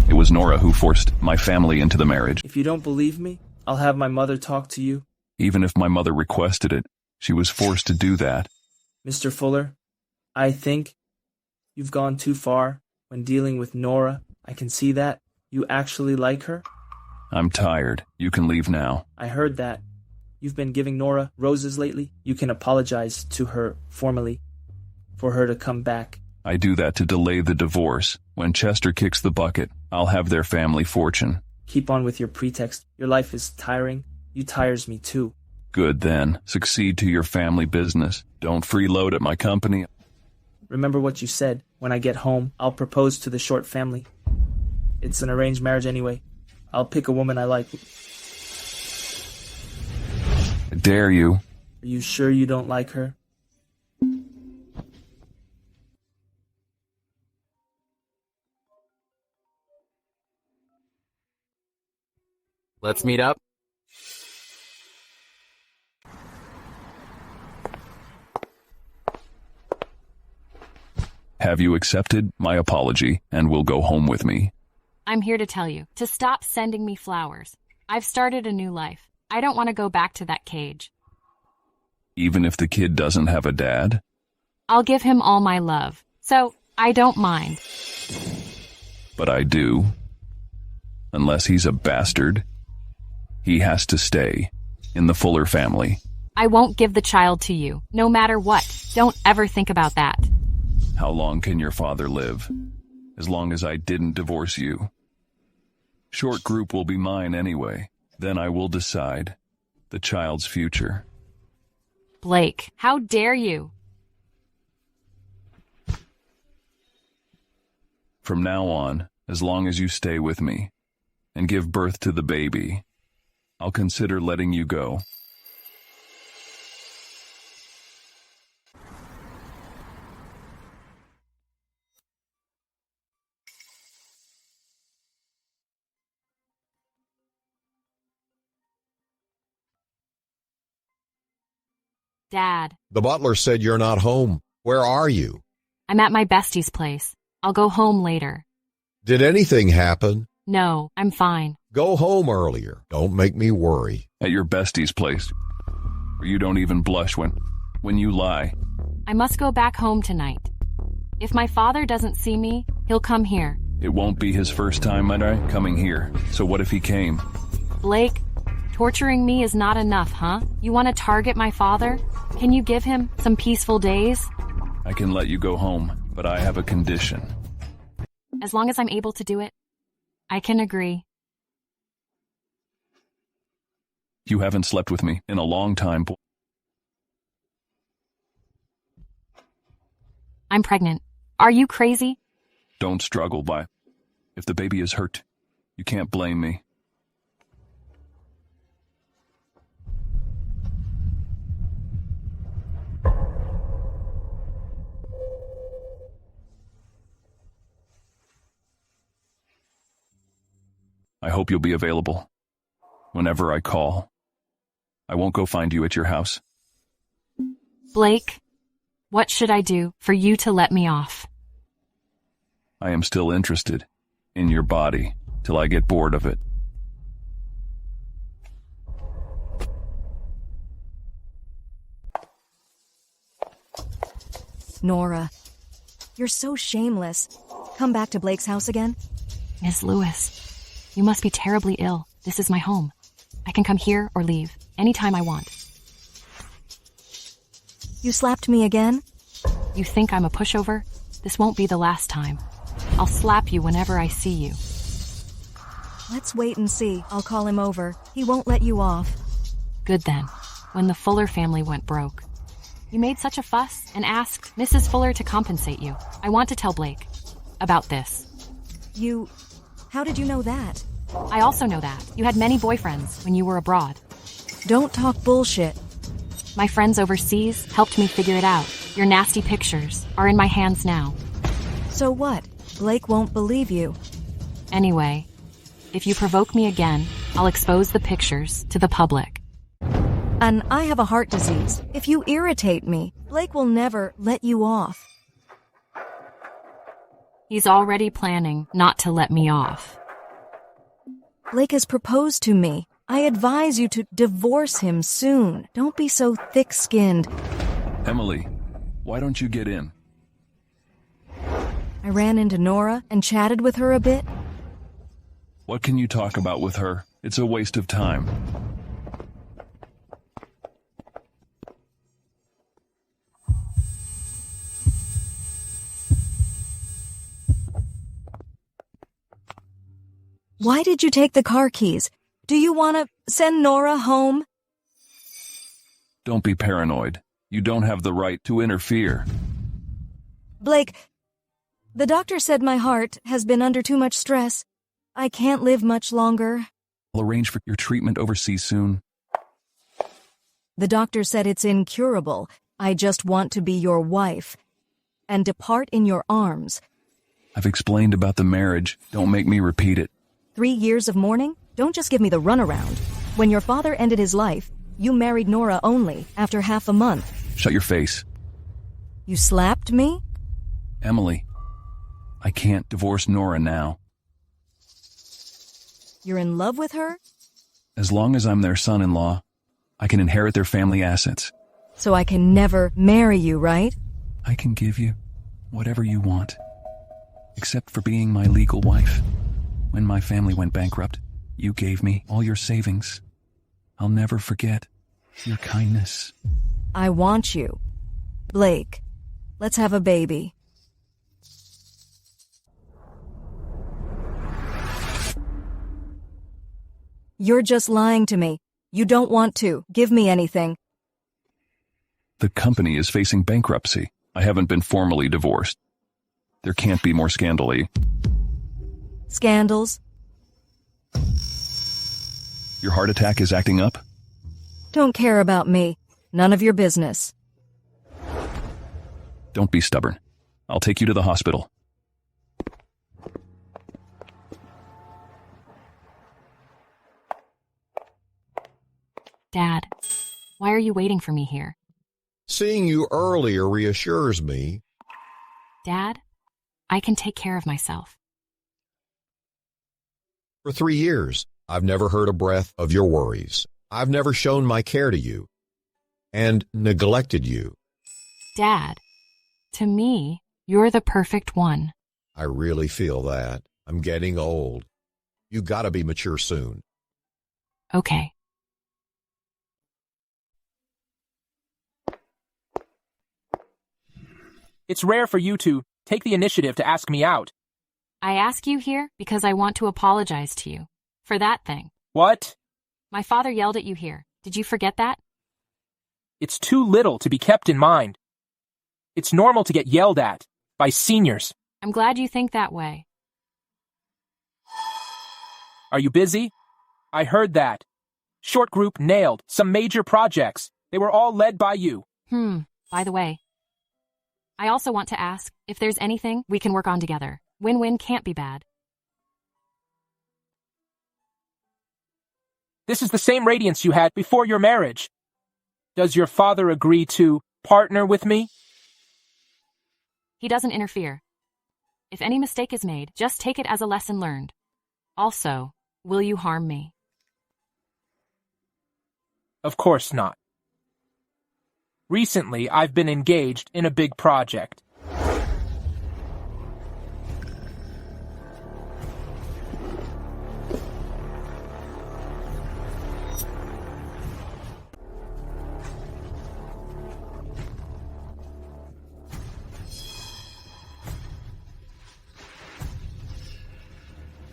It was Nora who forced my family into the marriage. If you don't believe me, I'll have my mother talk to you. Even if my mother requested it, she was forced to do that. Mr. Fuller, I think you've gone too far when dealing with Nora. I can see that. You actually like her? I'm tired. You can leave now. I heard that. You've been giving Nora roses lately. You can apologize to her formally for her to come back. I do that to delay the divorce. When Chester kicks the bucket, I'll have their family fortune. Keep on with your pretext. Your life is tiring. You tires me too. Good then. Succeed to your family business. Don't freeload at my company. Remember what you said. When I get home, I'll propose to the Short family. It's an arranged marriage anyway. I'll pick a woman I like. I dare you. Are you sure you don't like her? Let's meet up. Have you accepted my apology and will go home with me? I'm here to tell you to stop sending me flowers. I've started a new life. I don't want to go back to that cage. Even if the kid doesn't have a dad? I'll give him all my love, so I don't mind. But I do. Unless he's a bastard. He has to stay in the Fuller family. I won't give the child to you, no matter what. Don't ever think about that. How long can your father live? As long as I didn't divorce you. Short group will be mine anyway. Then I will decide the child's future. Blake, how dare you? From now on, as long as you stay with me and give birth to the baby, I'll consider letting you go. Dad. The butler said you're not home. Where are you? I'm at my bestie's place. I'll go home later. Did anything happen? No, I'm fine. Go home earlier. Don't make me worry. At your bestie's place. Where you don't even blush when you lie. I must go back home tonight. If my father doesn't see me, he'll come here. It won't be his first time, coming here. So what if he came? Blake, torturing me is not enough, huh? You want to target my father? Can you give him some peaceful days? I can let you go home, but I have a condition. As long as I'm able to do it, I can agree. You haven't slept with me in a long time. I'm pregnant. Are you crazy? Don't struggle, Vi. If the baby is hurt, you can't blame me. I hope you'll be available whenever I call. I won't go find you at your house. Blake, what should I do for you to let me off? I am still interested in your body till I get bored of it. Nora, you're so shameless. Come back to Blake's house again? Miss Lewis, you must be terribly ill. This is my home. I can come here or leave anytime I want. You slapped me again? You think I'm a pushover? This won't be the last time. I'll slap you whenever I see you. Let's wait and see. I'll call him over. He won't let you off. Good then. When the Fuller family went broke, you made such a fuss and asked Mrs. Fuller to compensate you. I want to tell Blake about this. How did you know that? I also know that you had many boyfriends when you were abroad. Don't talk bullshit. My friends overseas helped me figure it out. Your nasty pictures are in my hands now. So what? Blake won't believe you. Anyway, if you provoke me again, I'll expose the pictures to the public. And I have a heart disease. If you irritate me, Blake will never let you off. He's already planning not to let me off. Blake has proposed to me. I advise you to divorce him soon. Don't be so thick-skinned. Emily, why don't you get in? I ran into Nora and chatted with her a bit. What can you talk about with her? It's a waste of time. Why did you take the car keys? Do you want to send Nora home? Don't be paranoid. You don't have the right to interfere. Blake, the doctor said my heart has been under too much stress. I can't live much longer. I'll arrange for your treatment overseas soon. The doctor said it's incurable. I just want to be your wife and depart in your arms. I've explained about the marriage. Don't make me repeat it. 3 years of mourning? Don't just give me the runaround. When your father ended his life, you married Nora only after half a month. Shut your face. You slapped me? Emily, I can't divorce Nora now. You're in love with her? As long as I'm their son-in-law, I can inherit their family assets. So I can never marry you, right? I can give you whatever you want, except for being my legal wife. When my family went bankrupt, you gave me all your savings. I'll never forget your kindness. I want you. Blake, let's have a baby. You're just lying to me. You don't want to give me anything. The company is facing bankruptcy. I haven't been formally divorced. There can't be more scandal-y. Scandals? Your heart attack is acting up? Don't care about me. None of your business. Don't be stubborn. I'll take you to the hospital. Dad, why are you waiting for me here? Seeing you earlier reassures me. Dad, I can take care of myself. For 3 years, I've never heard a breath of your worries. I've never shown my care to you and neglected you. Dad, to me, you're the perfect one. I really feel that. I'm getting old. You gotta be mature soon. Okay. It's rare for you to take the initiative to ask me out. I ask you here because I want to apologize to you for that thing. What? My father yelled at you here. Did you forget that? It's too little to be kept in mind. It's normal to get yelled at by seniors. I'm glad you think that way. Are you busy? I heard that. Short group nailed some major projects. They were all led by you. By the way, I also want to ask if there's anything we can work on together. Win-win can't be bad. This is the same radiance you had before your marriage. Does your father agree to partner with me? He doesn't interfere. If any mistake is made, just take it as a lesson learned. Also, will you harm me? Of course not. Recently, I've been engaged in a big project.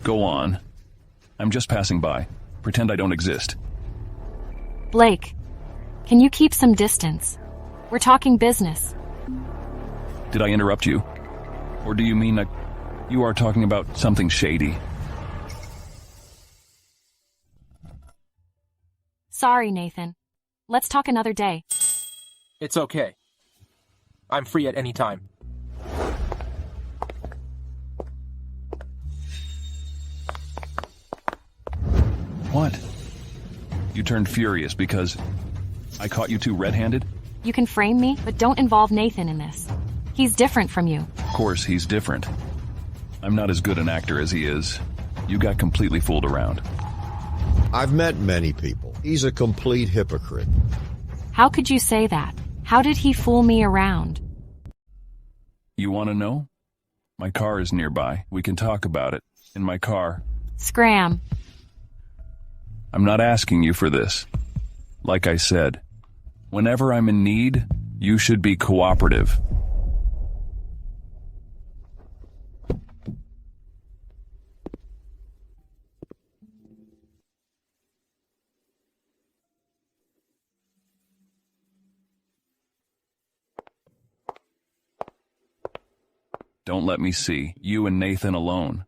Go on. I'm just passing by. Pretend I don't exist. Blake, can you keep some distance? We're talking business. Did I interrupt you? Or do you mean that you are talking about something shady? Sorry, Nathan. Let's talk another day. It's okay. I'm free at any time. What? You turned furious because I caught you two red-handed? You can frame me, but don't involve Nathan in this. He's different from you. Of course, he's different. I'm not as good an actor as he is. You got completely fooled around. I've met many people. He's a complete hypocrite. How could you say that? How did he fool me around? You want to know? My car is nearby. We can talk about it. In my car. Scram. I'm not asking you for this. Like I said, whenever I'm in need, you should be cooperative. Don't let me see you and Nathan alone.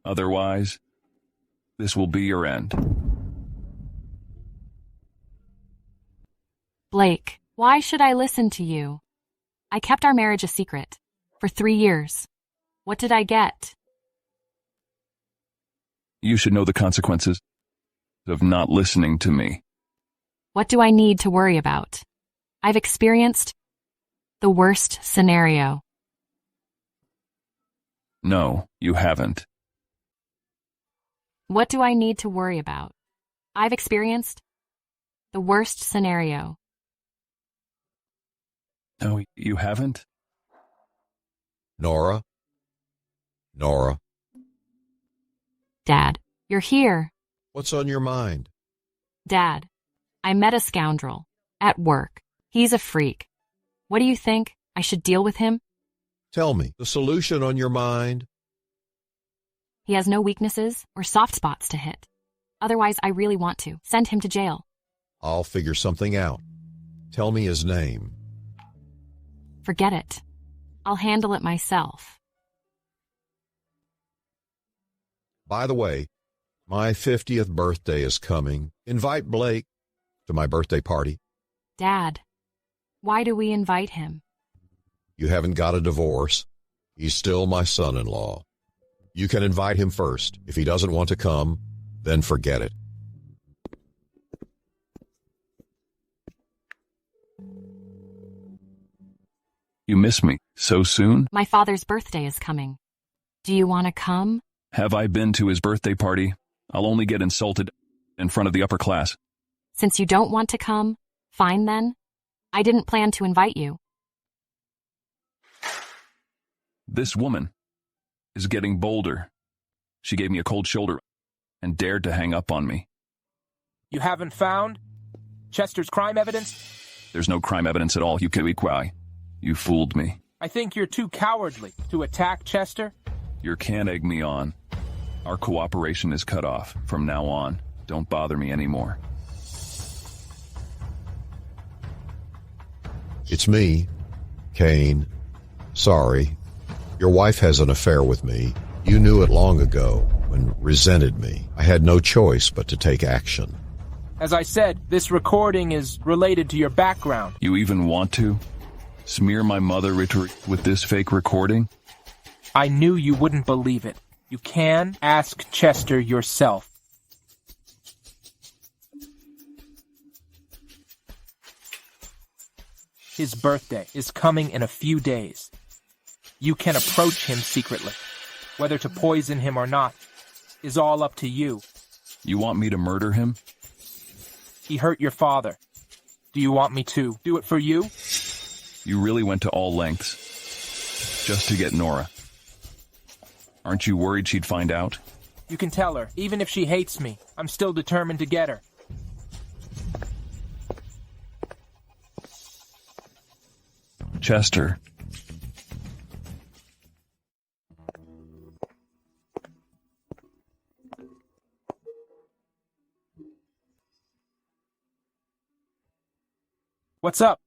Otherwise, this will be your end. Blake, why should I listen to you? I kept our marriage a secret for 3 years. What did I get? You should know the consequences of not listening to me. What do I need to worry about? I've experienced the worst scenario. No, you haven't. What do I need to worry about? I've experienced the worst scenario. No, you haven't? Nora? Nora? Dad, you're here. What's on your mind? Dad, I met a scoundrel at work. He's a freak. What do you think? I should deal with him? Tell me, the solution on your mind? He has no weaknesses or soft spots to hit. Otherwise, I really want to send him to jail. I'll figure something out. Tell me his name. Forget it. I'll handle it myself. By the way, my 50th birthday is coming. Invite Blake to my birthday party. Dad, why do we invite him? You haven't got a divorce. He's still my son-in-law. You can invite him first. If he doesn't want to come, then forget it. You miss me so soon? My father's birthday is coming. Do you want to come? Have I been to his birthday party? I'll only get insulted in front of the upper class. Since you don't want to come, fine then. I didn't plan to invite you. This woman is getting bolder. She gave me a cold shoulder and dared to hang up on me. You haven't found Chester's crime evidence? There's no crime evidence at all, you kiwi. You fooled me. I think you're too cowardly to attack Chester. You can't egg me on. Our cooperation is cut off. From now on, don't bother me anymore. It's me, Kane. Sorry. Your wife has an affair with me. You knew it long ago and resented me. I had no choice but to take action. As I said, this recording is related to your background. You even want to? Smear my mother with this fake recording? I knew you wouldn't believe it. You can ask Chester yourself. His birthday is coming in a few days. You can approach him secretly. Whether to poison him or not is all up to you. You want me to murder him? He hurt your father. Do you want me to do it for you? You really went to all lengths just to get Nora. Aren't you worried she'd find out? You can tell her, even if she hates me, I'm still determined to get her. Chester. What's up?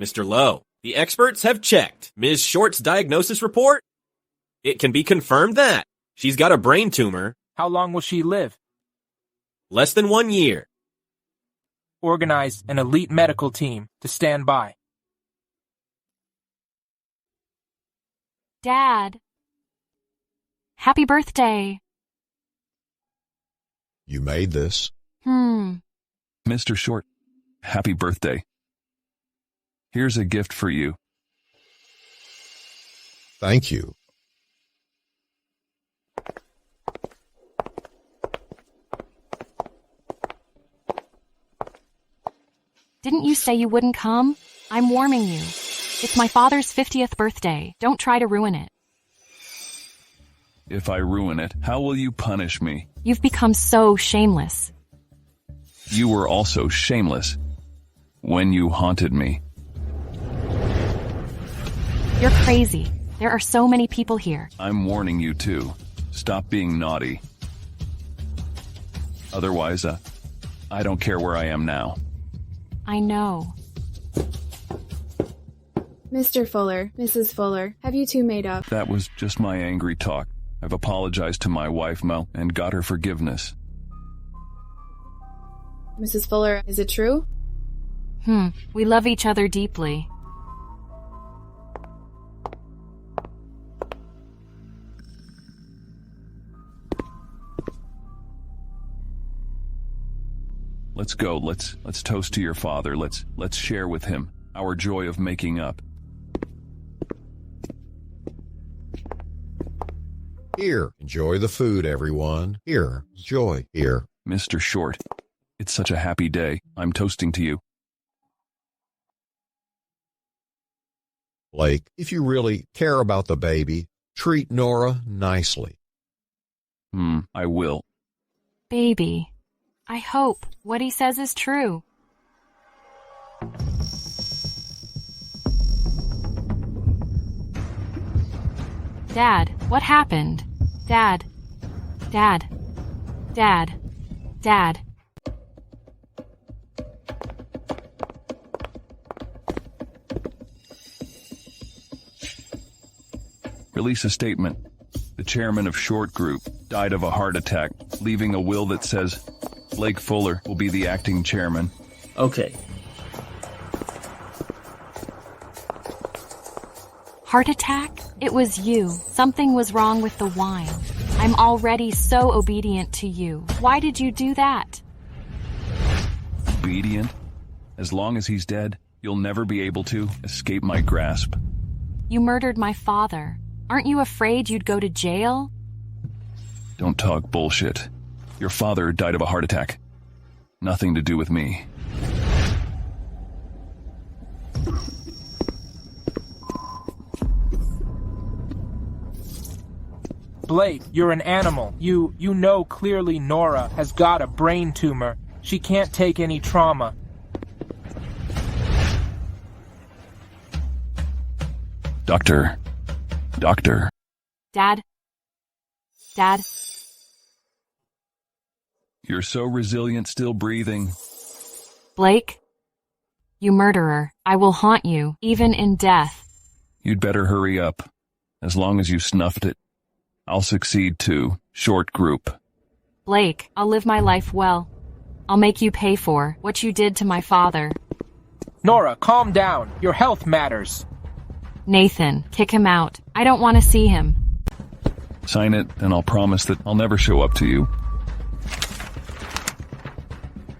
Mr. Lowe, the experts have checked Ms. Short's diagnosis report. It can be confirmed that she's got a brain tumor. How long will she live? Less than 1 year. Organize an elite medical team to stand by. Dad. Happy birthday. You made this. Mr. Short, happy birthday. Here's a gift for you. Thank you. Didn't you say you wouldn't come? I'm warning you. It's my father's 50th birthday. Don't try to ruin it. If I ruin it, how will you punish me? You've become so shameless. You were also shameless when you haunted me. You're crazy. There are so many people here. I'm warning you too. Stop being naughty. Otherwise, I don't care where I am now. I know. Mr. Fuller, Mrs. Fuller, have you two made up? That was just my angry talk. I've apologized to my wife, Mel, and got her forgiveness. Mrs. Fuller, is it true? We love each other deeply. Let's go. Let's toast to your father. Let's share with him our joy of making up. Here, enjoy the food, everyone. Here, enjoy. Here. Mr. Short, it's such a happy day. I'm toasting to you. Blake, if you really care about the baby, treat Nora nicely. I will. Baby, I hope what he says is true. Dad, what happened? Dad. Dad. Dad. Dad. Release a statement. The chairman of Short Group died of a heart attack, leaving a will that says Blake Fuller will be the acting chairman. Okay. Heart attack? It was you. Something was wrong with the wine. I'm already so obedient to you. Why did you do that? Obedient? As long as he's dead, you'll never be able to escape my grasp. You murdered my father. Aren't you afraid you'd go to jail? Don't talk bullshit. Your father died of a heart attack. Nothing to do with me. Blake, you're an animal. You know clearly Nora has got a brain tumor. She can't take any trauma. Doctor. Dad. Dad. You're so resilient, still breathing. Blake. You murderer. I will haunt you, even in death. You'd better hurry up. As long as you snuffed it, I'll succeed too. Short Group. Blake, I'll live my life well. I'll make you pay for what you did to my father. Nora, calm down. Your health matters. Nathan, kick him out. I don't want to see him. Sign it, and I'll promise that I'll never show up to you.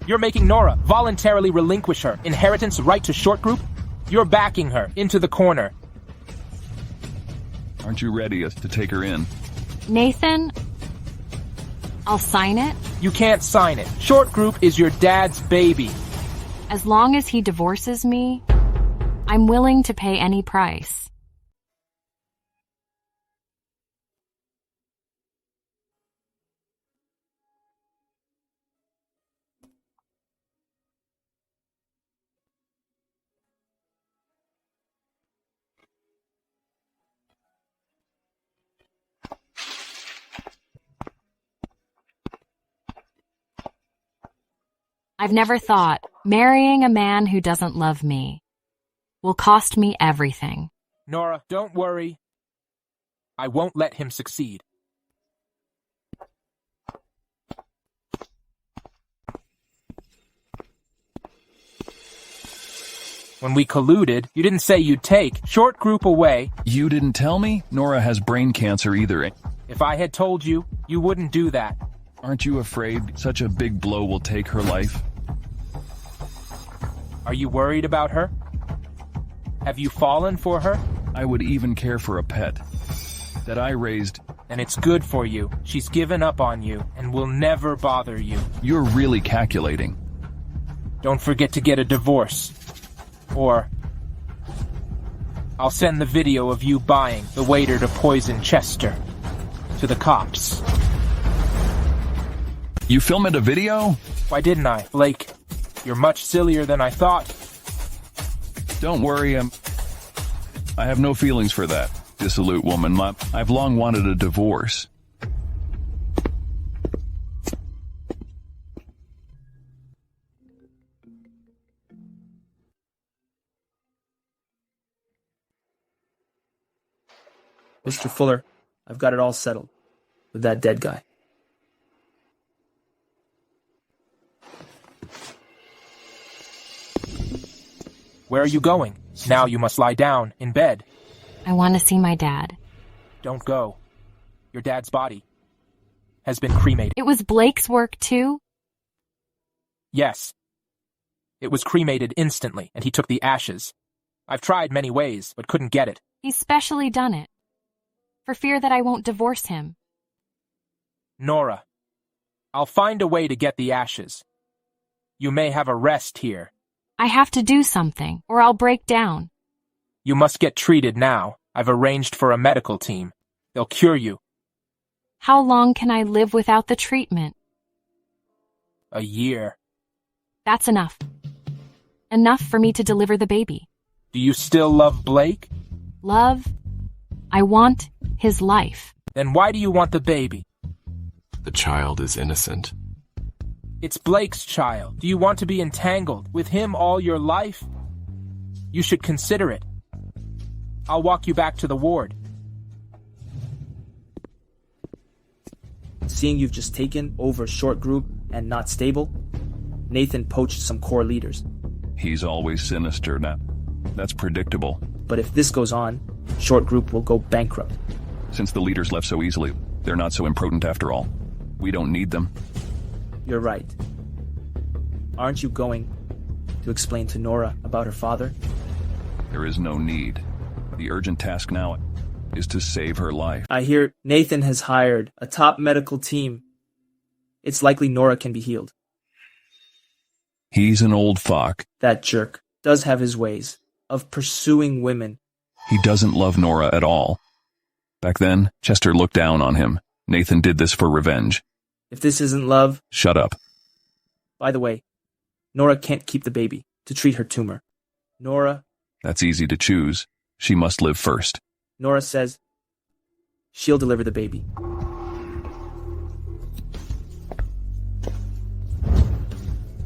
You're making Nora voluntarily relinquish her inheritance right to Short Group? You're backing her into the corner. Aren't you ready to take her in? Nathan, I'll sign it. You can't sign it. Short Group is your dad's baby. As long as he divorces me, I'm willing to pay any price. I've never thought Marrying a man who doesn't love me will cost me everything. Nora, don't worry. I won't let him succeed. When we colluded, you didn't say you'd take short group away. You didn't tell me? Nora has brain cancer either. If I had told you, you wouldn't do that. Aren't you afraid such a big blow will take her life? Are you worried about her? Have you fallen for her? I would even care for a pet that I raised. And it's good for you. She's given up on you and will never bother you. You're really calculating. Don't forget to get a divorce. Or I'll send the video of you buying the waiter to poison Chester to the cops. You filmed a video? Why didn't I, Blake? You're much sillier than I thought. Don't worry, I have no feelings for that dissolute woman. I've long wanted a divorce. Mr. Fuller, I've got it all settled with that dead guy. Where are you going? Now you must lie down in bed. I want to see my dad. Don't go. Your dad's body has been cremated. It was Blake's work too? Yes. It was cremated instantly, and he took the ashes. I've tried many ways, but couldn't get it. He's specially done it, for fear that I won't divorce him. Nora, I'll find a way to get the ashes. You may have a rest here. I have to do something, or I'll break down. You must get treated now. I've arranged for a medical team. They'll cure you. How long can I live without the treatment? A year. That's enough. Enough for me to deliver the baby. Do you still love Blake? Love? I want his life. Then why do you want the baby? The child is innocent. It's Blake's child. Do you want to be entangled with him all your life? You should consider it. I'll walk you back to the ward. Seeing you've just taken over short group and not stable, Nathan poached some core leaders. He's always sinister now. That's predictable. But if this goes on, short group will go bankrupt. Since the leaders left so easily, they're not so imprudent after all. We don't need them. You're right. Aren't you going to explain to Nora about her father? There is no need. The urgent task now is to save her life. I hear Nathan has hired a top medical team. It's likely Nora can be healed. He's an old fuck. That jerk does have his ways of pursuing women. He doesn't love Nora at all. Back then, Chester looked down on him. Nathan did this for revenge. If this isn't love... Shut up. By the way, Nora can't keep the baby to treat her tumor. Nora... That's easy to choose. She must live first. Nora says she'll deliver the baby.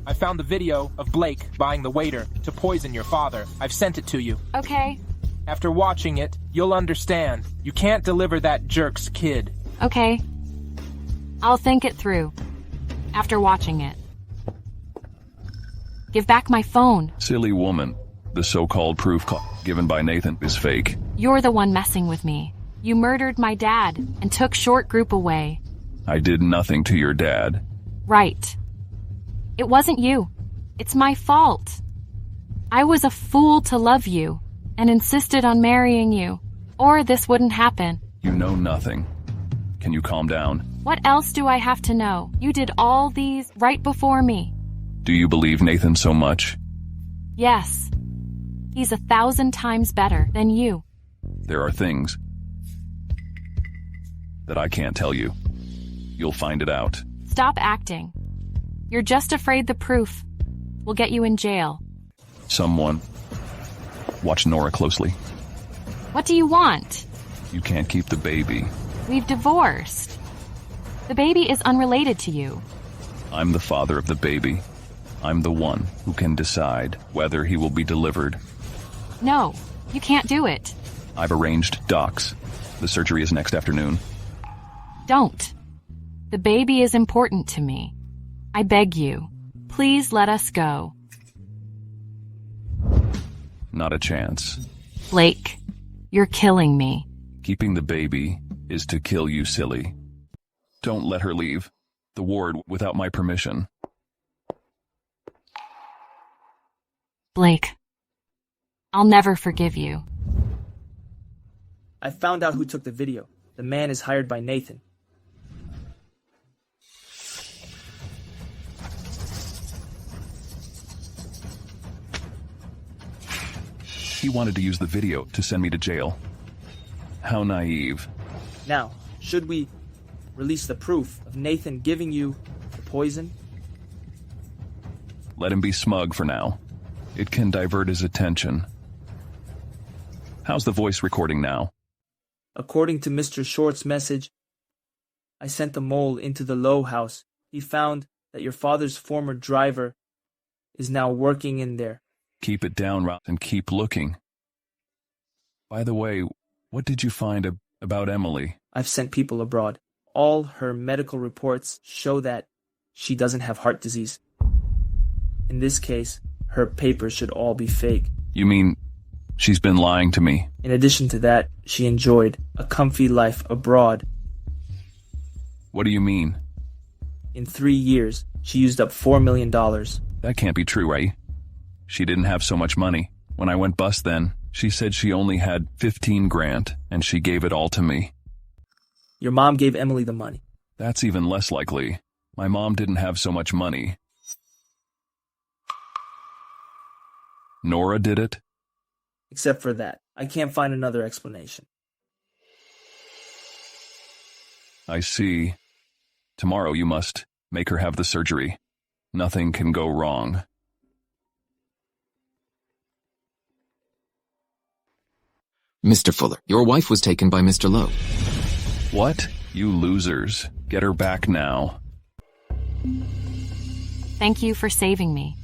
I found the video of Blake buying the waiter to poison your father. I've sent it to you. Okay. After watching it, you'll understand. You can't deliver that jerk's kid. Okay. I'll think it through. After watching it. Give back my phone. Silly woman. The so-called proof given by Nathan is fake. You're the one messing with me. You murdered my dad and took short group away. I did nothing to your dad. Right. It wasn't you. It's my fault. I was a fool to love you and insisted on marrying you, or this wouldn't happen. You know nothing. Can you calm down? What else do I have to know? You did all these right before me. Do you believe Nathan so much? Yes. He's 1,000 times better than you. There are things that I can't tell you. You'll find it out. Stop acting. You're just afraid the proof will get you in jail. Someone. Watch Nora closely. What do you want? You can't keep the baby. We've divorced. The baby is unrelated to you. I'm the father of the baby. I'm the one who can decide whether he will be delivered. No, you can't do it. I've arranged docs. The surgery is next afternoon. Don't. The baby is important to me. I beg you, please let us go. Not a chance. Blake, you're killing me. Keeping the baby is to kill you, silly. Don't let her leave the ward without my permission. Blake, I'll never forgive you. I found out who took the video. The man is hired by Nathan. He wanted to use the video to send me to jail. How naive. Now, should we release the proof of Nathan giving you the poison? Let him be smug for now. It can divert his attention. How's the voice recording now? According to Mr. Short's message, I sent the mole into the Low house. He found that your father's former driver is now working in there. Keep it down, Rob, and keep looking. By the way, what did you find about Emily? I've sent people abroad. All her medical reports show that she doesn't have heart disease. In this case, her papers should all be fake. You mean she's been lying to me? In addition to that, she enjoyed a comfy life abroad. What do you mean? In 3 years, she used up $4 million. That can't be true, right? She didn't have so much money. When I went bust then, she said she only had 15 grand, and she gave it all to me. Your mom gave Emily the money. That's even less likely. My mom didn't have so much money. Nora did it? Except for that, I can't find another explanation. I see. Tomorrow you must make her have the surgery. Nothing can go wrong. Mr. Fuller, your wife was taken by Mr. Lowe. What? You losers. Get her back now. Thank you for saving me.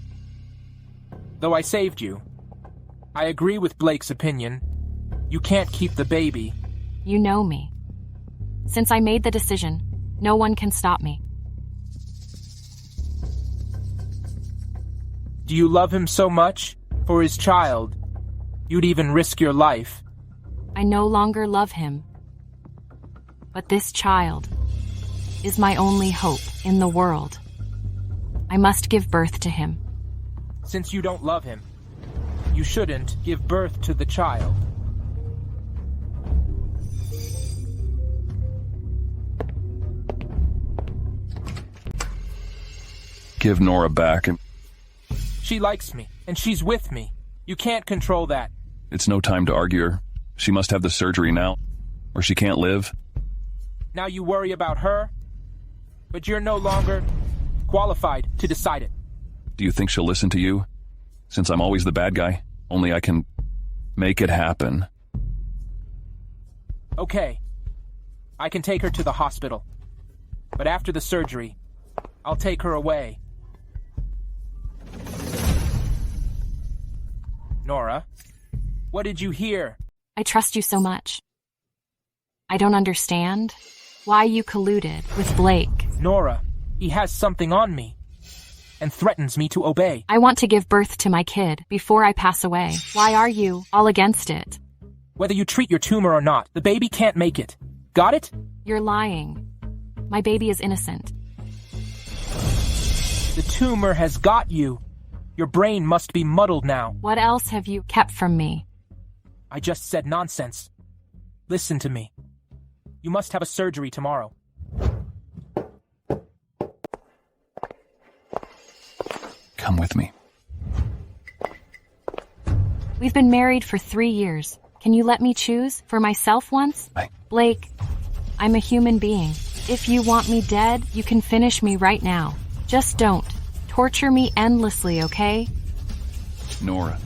Though I saved you, I agree with Blake's opinion. You can't keep the baby. You know me. Since I made the decision, no one can stop me. Do you love him so much? For his child, you'd even risk your life. I no longer love him. But this child is my only hope in the world. I must give birth to him. Since you don't love him, you shouldn't give birth to the child. Give Nora back. She likes me, and she's with me. You can't control that. It's no time to argue. She must have the surgery now, or she can't live. Now you worry about her, but you're no longer qualified to decide it. Do you think she'll listen to you? Since I'm always the bad guy, only I can make it happen. Okay, I can take her to the hospital. But after the surgery, I'll take her away. Nora, what did you hear? I trust you so much. I don't understand why you colluded with Blake. Nora, he has something on me and threatens me to obey. I want to give birth to my kid before I pass away. Why are you all against it? Whether you treat your tumor or not, the baby can't make it. Got it? You're lying. My baby is innocent. The tumor has got you. Your brain must be muddled now. What else have you kept from me? I just said nonsense. Listen to me. You must have a surgery tomorrow. Come with me. We've been married for 3 years. Can you let me choose for myself once? Blake, I'm a human being. If you want me dead, you can finish me right now. Just don't torture me endlessly, okay? Nora.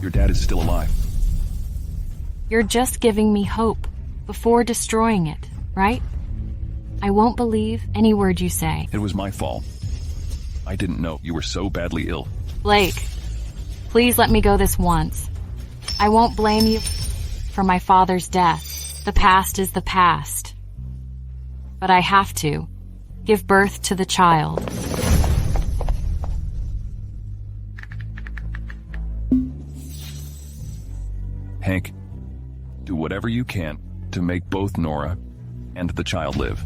Your dad is still alive. You're just giving me hope before destroying it, right? I won't believe any word you say. It was my fault. I didn't know you were so badly ill. Blake, please let me go this once. I won't blame you for my father's death. The past is the past. But I have to give birth to the child. Hank, do whatever you can to make both Nora and the child live.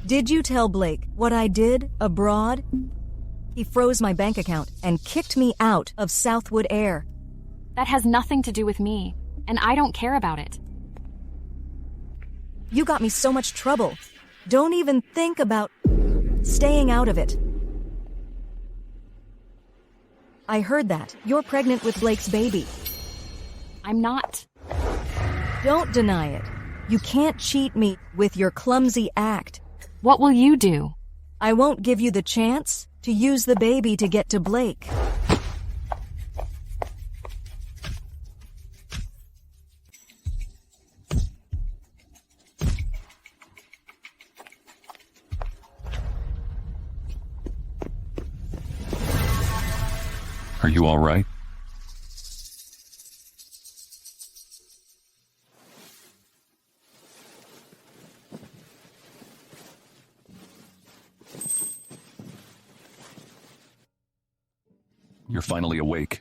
Did you tell Blake what I did abroad? He froze my bank account and kicked me out of Southwood Air. That has nothing to do with me, and I don't care about it. You got me so much trouble. Don't even think about staying out of it. I heard that. You're pregnant with Blake's baby. I'm not. Don't deny it. You can't cheat me with your clumsy act. What will you do? I won't give you the chance to use the baby to get to Blake. Are you all right? You're finally awake.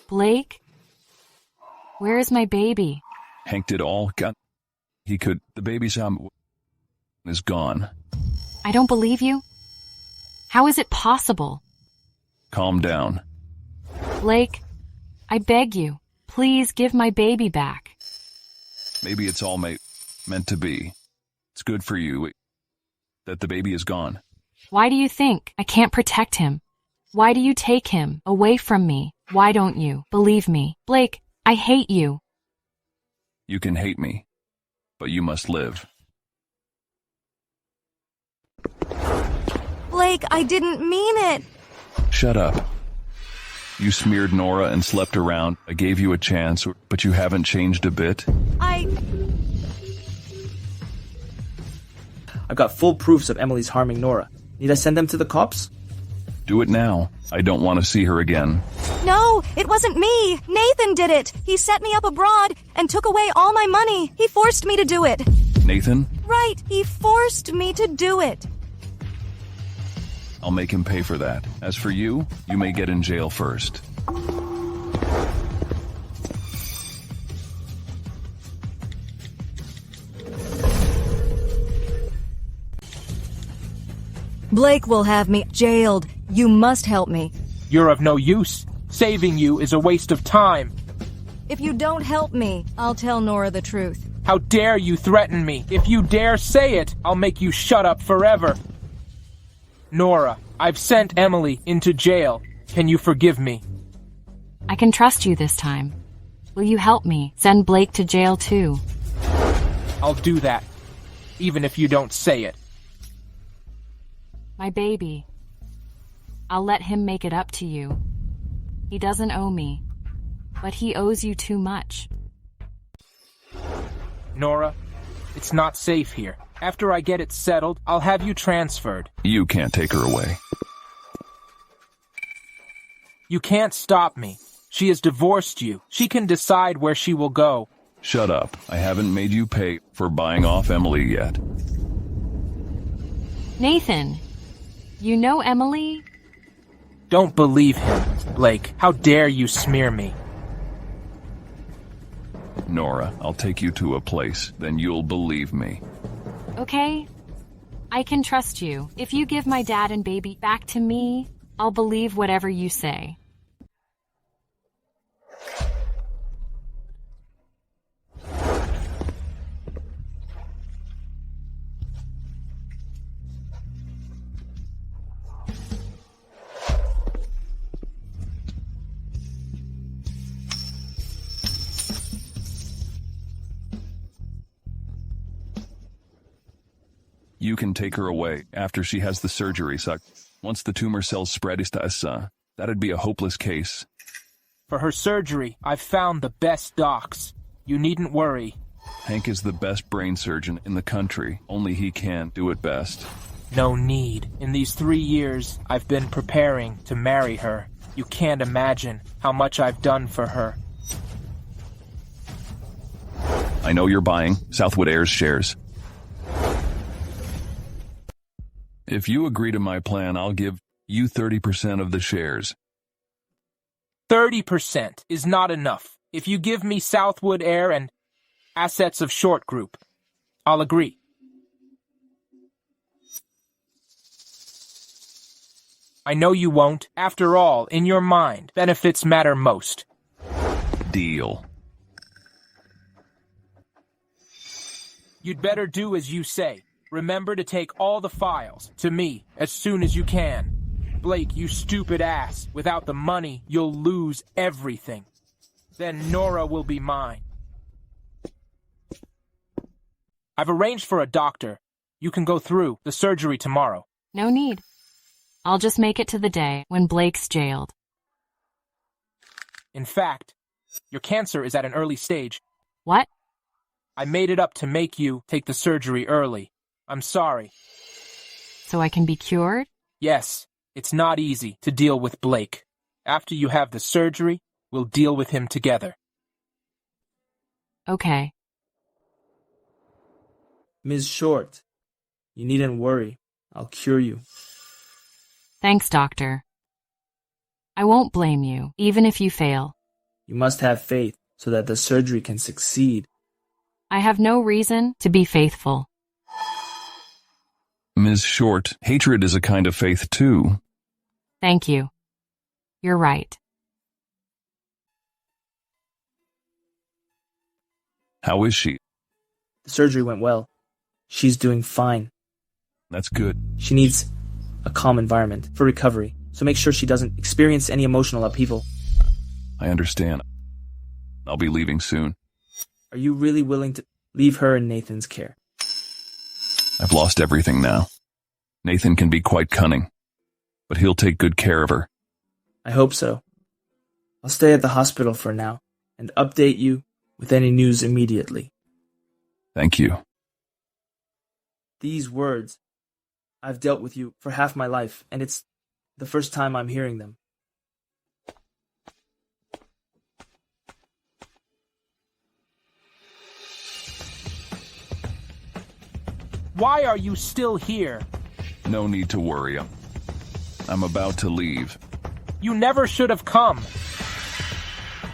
Blake? Where is my baby? Hank did all he could. The baby's is gone. I don't believe you. How is it possible? Calm down. Blake, I beg you, please give my baby back. Maybe it's all meant to be. It's good for you that the baby is gone. Why do you think I can't protect him? Why do you take him away from me? Why don't you believe me? Blake, I hate you. You can hate me, but you must live. Blake, I didn't mean it. Shut up. You smeared Nora and slept around. I gave you a chance, but you haven't changed a bit. I've got full proofs of Emily's harming Nora. Need I send them to the cops? Do it now. I don't want to see her again. No, it wasn't me. Nathan did it. He set me up abroad and took away all my money. He forced me to do it. Nathan? Right, he forced me to do it. I'll make him pay for that. As for you, you may get in jail first. Blake will have me jailed. You must help me. You're of no use. Saving you is a waste of time. If you don't help me, I'll tell Nora the truth. How dare you threaten me? If you dare say it, I'll make you shut up forever. Nora, I've sent Emily into jail. Can you forgive me? I can trust you this time. Will you help me send Blake to jail too? I'll do that, even if you don't say it. My baby. I'll let him make it up to you. He doesn't owe me, but he owes you too much. Nora, it's not safe here. After I get it settled, I'll have you transferred. You can't take her away. You can't stop me. She has divorced you. She can decide where she will go. Shut up. I haven't made you pay for buying off Emily yet. Nathan, you know Emily? Don't believe him, Blake. How dare you smear me? Nora, I'll take you to a place, then you'll believe me. Okay? I can trust you. If you give my dad and baby back to me, I'll believe whatever you say. You can take her away after she has the surgery, so once the tumor cells spread, that'd be a hopeless case. For her surgery, I've found the best docs. You needn't worry. Hank is the best brain surgeon in the country. Only he can do it best. No need. In these 3 years, I've been preparing to marry her. You can't imagine how much I've done for her. I know you're buying Southwood Air's shares. If you agree to my plan, I'll give you 30% of the shares. 30% is not enough. If you give me Southwood Air and assets of Short Group, I'll agree. I know you won't. After all, in your mind, benefits matter most. Deal. You'd better do as you say. Remember to take all the files to me as soon as you can. Blake, you stupid ass. Without the money, you'll lose everything. Then Nora will be mine. I've arranged for a doctor. You can go through the surgery tomorrow. No need. I'll just make it to the day when Blake's jailed. In fact, your cancer is at an early stage. What? I made it up to make you take the surgery early. I'm sorry. So I can be cured? Yes, it's not easy to deal with Blake. After you have the surgery, we'll deal with him together. Okay. Ms. Short, you needn't worry. I'll cure you. Thanks, doctor. I won't blame you, even if you fail. You must have faith so that the surgery can succeed. I have no reason to be faithful. Ms. Short, hatred is a kind of faith, too. Thank you. You're right. How is she? The surgery went well. She's doing fine. That's good. She needs a calm environment for recovery, so make sure she doesn't experience any emotional upheaval. I understand. I'll be leaving soon. Are you really willing to leave her in Nathan's care? I've lost everything now. Nathan can be quite cunning, but he'll take good care of her. I hope so. I'll stay at the hospital for now and update you with any news immediately. Thank you. These words, I've dealt with you for half my life, and it's the first time I'm hearing them. Why are you still here? No need to worry. I'm about to leave. You never should have come.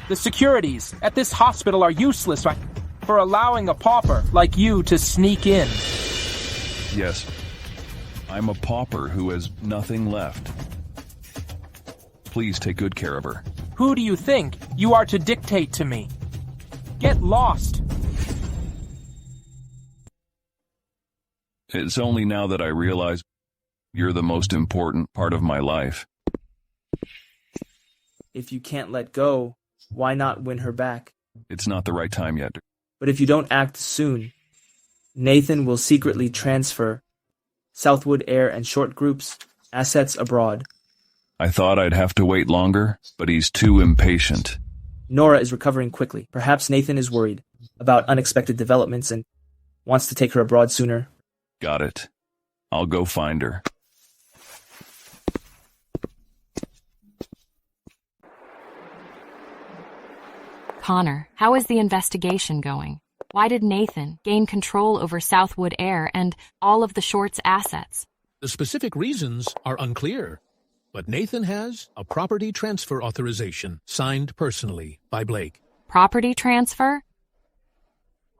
The securities at this hospital are useless for allowing a pauper like you to sneak in. Yes, I'm a pauper who has nothing left. Please take good care of her. Who do you think you are to dictate to me? Get lost. It's only now that I realize you're the most important part of my life. If you can't let go, why not win her back? It's not the right time yet. But if you don't act soon, Nathan will secretly transfer Southwood Air and Short Group's assets abroad. I thought I'd have to wait longer, but he's too impatient. Nora is recovering quickly. Perhaps Nathan is worried about unexpected developments and wants to take her abroad sooner. Got it. I'll go find her. Connor, how is the investigation going? Why did Nathan gain control over Southwood Air and all of the Short's assets? The specific reasons are unclear, but Nathan has a property transfer authorization signed personally by Blake. Property transfer?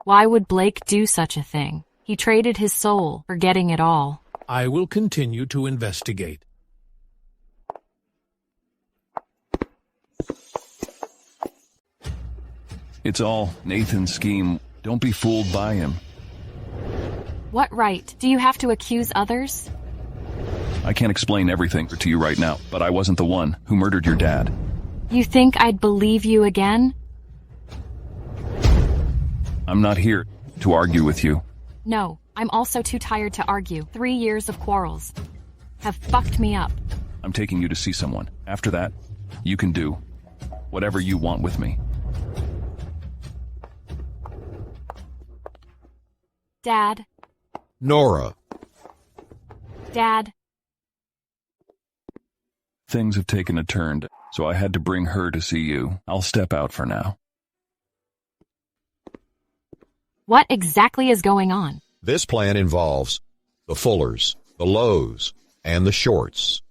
Why would Blake do such a thing? He traded his soul for getting it all. I will continue to investigate. It's all Nathan's scheme. Don't be fooled by him. What right do you have to accuse others? I can't explain everything to you right now, but I wasn't the one who murdered your dad. You think I'd believe you again? I'm not here to argue with you. No, I'm also too tired to argue. 3 years of quarrels have fucked me up. I'm taking you to see someone. After that, you can do whatever you want with me. Dad. Nora. Dad. Things have taken a turn, so I had to bring her to see you. I'll step out for now. What exactly is going on? This plan involves the Fullers, the Lows, and the Shorts.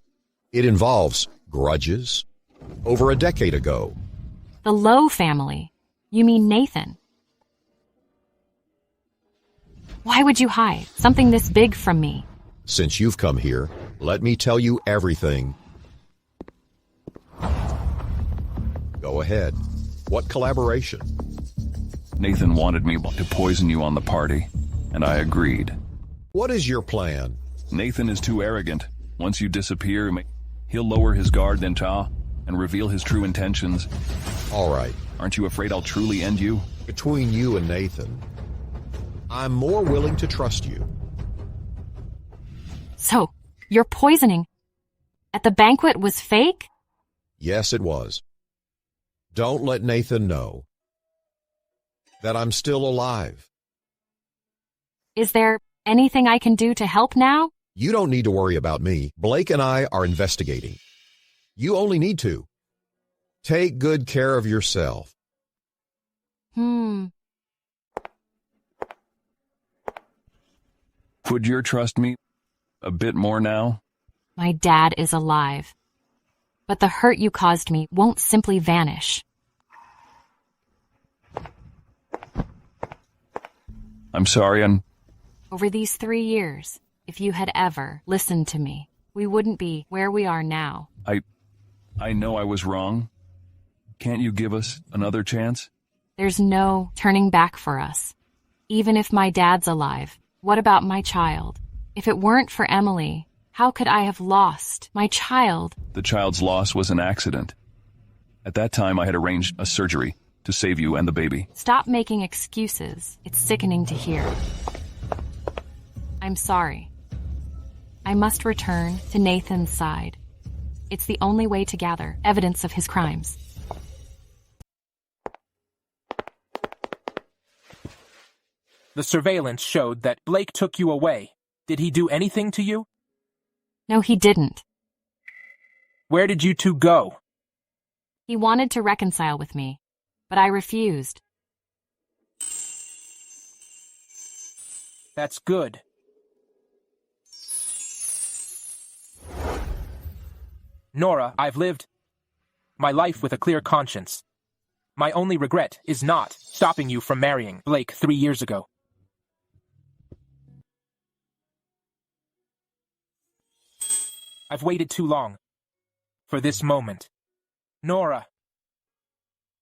It involves grudges over a decade ago. The Lowe family? You mean Nathan? Why would you hide something this big from me? Since you've come here, let me tell you everything. Go ahead. What collaboration? Nathan wanted me to poison you on the party, and I agreed. What is your plan? Nathan is too arrogant. Once you disappear, he'll lower his guard then and reveal his true intentions. All right. Aren't you afraid I'll truly end you? Between you and Nathan, I'm more willing to trust you. So, your poisoning at the banquet was fake? Yes, it was. Don't let Nathan know that I'm still alive. Is there anything I can do to help now? You don't need to worry about me. Blake and I are investigating. You only need to take good care of yourself. Would you trust me a bit more now? My dad is alive, but the hurt you caused me won't simply vanish. I'm sorry, Over these 3 years, if you had ever listened to me, we wouldn't be where we are now. I know I was wrong. Can't you give us another chance? There's no turning back for us. Even if my dad's alive, what about my child? If it weren't for Emily, how could I have lost my child? The child's loss was an accident. At that time, I had arranged a surgery to save you and the baby. Stop making excuses. It's sickening to hear. I'm sorry. I must return to Nathan's side. It's the only way to gather evidence of his crimes. The surveillance showed that Blake took you away. Did he do anything to you? No, he didn't. Where did you two go? He wanted to reconcile with me, but I refused. That's good. Nora, I've lived my life with a clear conscience. My only regret is not stopping you from marrying Blake 3 years ago. I've waited too long for this moment. Nora,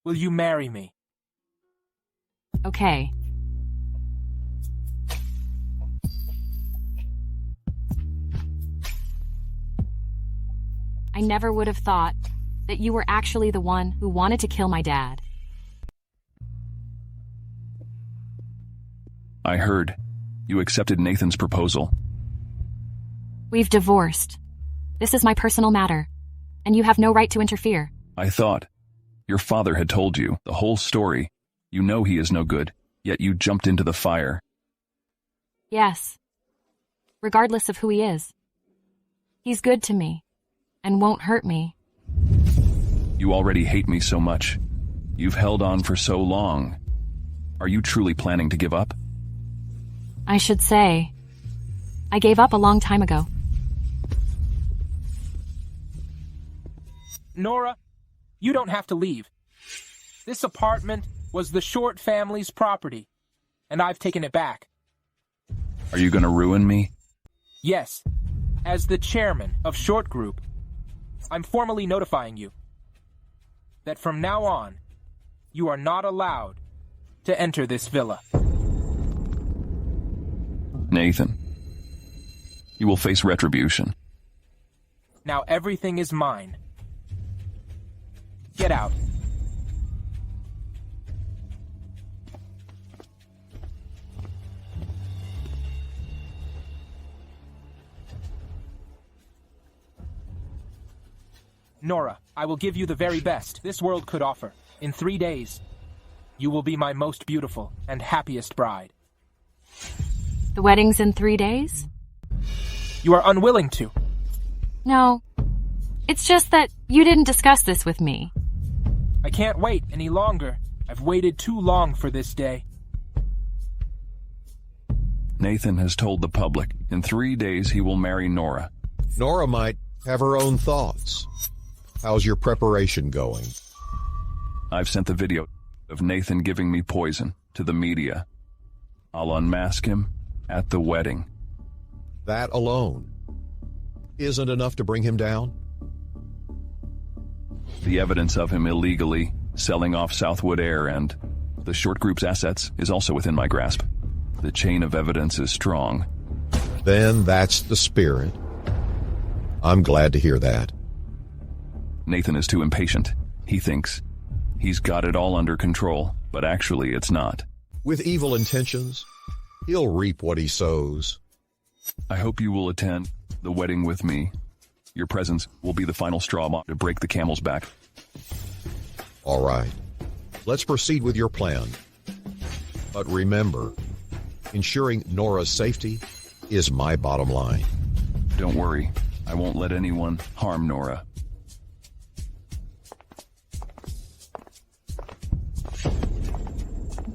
will you marry me? Okay. I never would have thought that you were actually the one who wanted to kill my dad. I heard you accepted Nathan's proposal. We've divorced. This is my personal matter, and you have no right to interfere. I thought your father had told you the whole story. You know he is no good, yet you jumped into the fire. Yes. Regardless of who he is. He's good to me, and won't hurt me. You already hate me so much. You've held on for so long. Are you truly planning to give up? I should say, I gave up a long time ago. Nora, you don't have to leave. This apartment was the Short family's property, and I've taken it back. Are you going to ruin me? Yes. As the chairman of Short Group, I'm formally notifying you that from now on, you are not allowed to enter this villa. Nathan, you will face retribution. Now everything is mine. Get out. Nora, I will give you the very best this world could offer. In 3 days, you will be my most beautiful and happiest bride. The wedding's in 3 days? You are unwilling to. No. It's just that you didn't discuss this with me. I can't wait any longer. I've waited too long for this day. Nathan has told the public in 3 days he will marry Nora. Nora might have her own thoughts. How's your preparation going? I've sent the video of Nathan giving me poison to the media. I'll unmask him at the wedding. That alone isn't enough to bring him down? The evidence of him illegally selling off Southwood Air and the short group's assets is also within my grasp. The chain of evidence is strong. Then that's the spirit. I'm glad to hear that. Nathan is too impatient. He thinks he's got it all under control, but actually it's not. With evil intentions, he'll reap what he sows. I hope you will attend the wedding with me. Your presence will be the final straw to break the camel's back. All right. Let's proceed with your plan. But remember, ensuring Nora's safety is my bottom line. Don't worry. I won't let anyone harm Nora.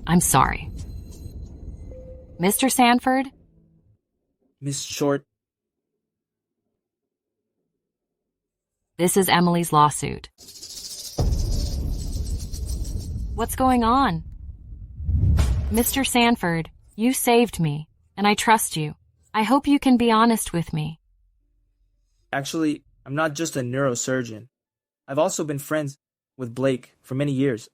I'm sorry. Mr. Sanford? Miss Short, This is Emily's lawsuit. What's going on? Mr. Sanford, you saved me, and I trust you. I hope you can be honest with me. actually, I'm not just a neurosurgeon. I've also been friends with Blake for many years.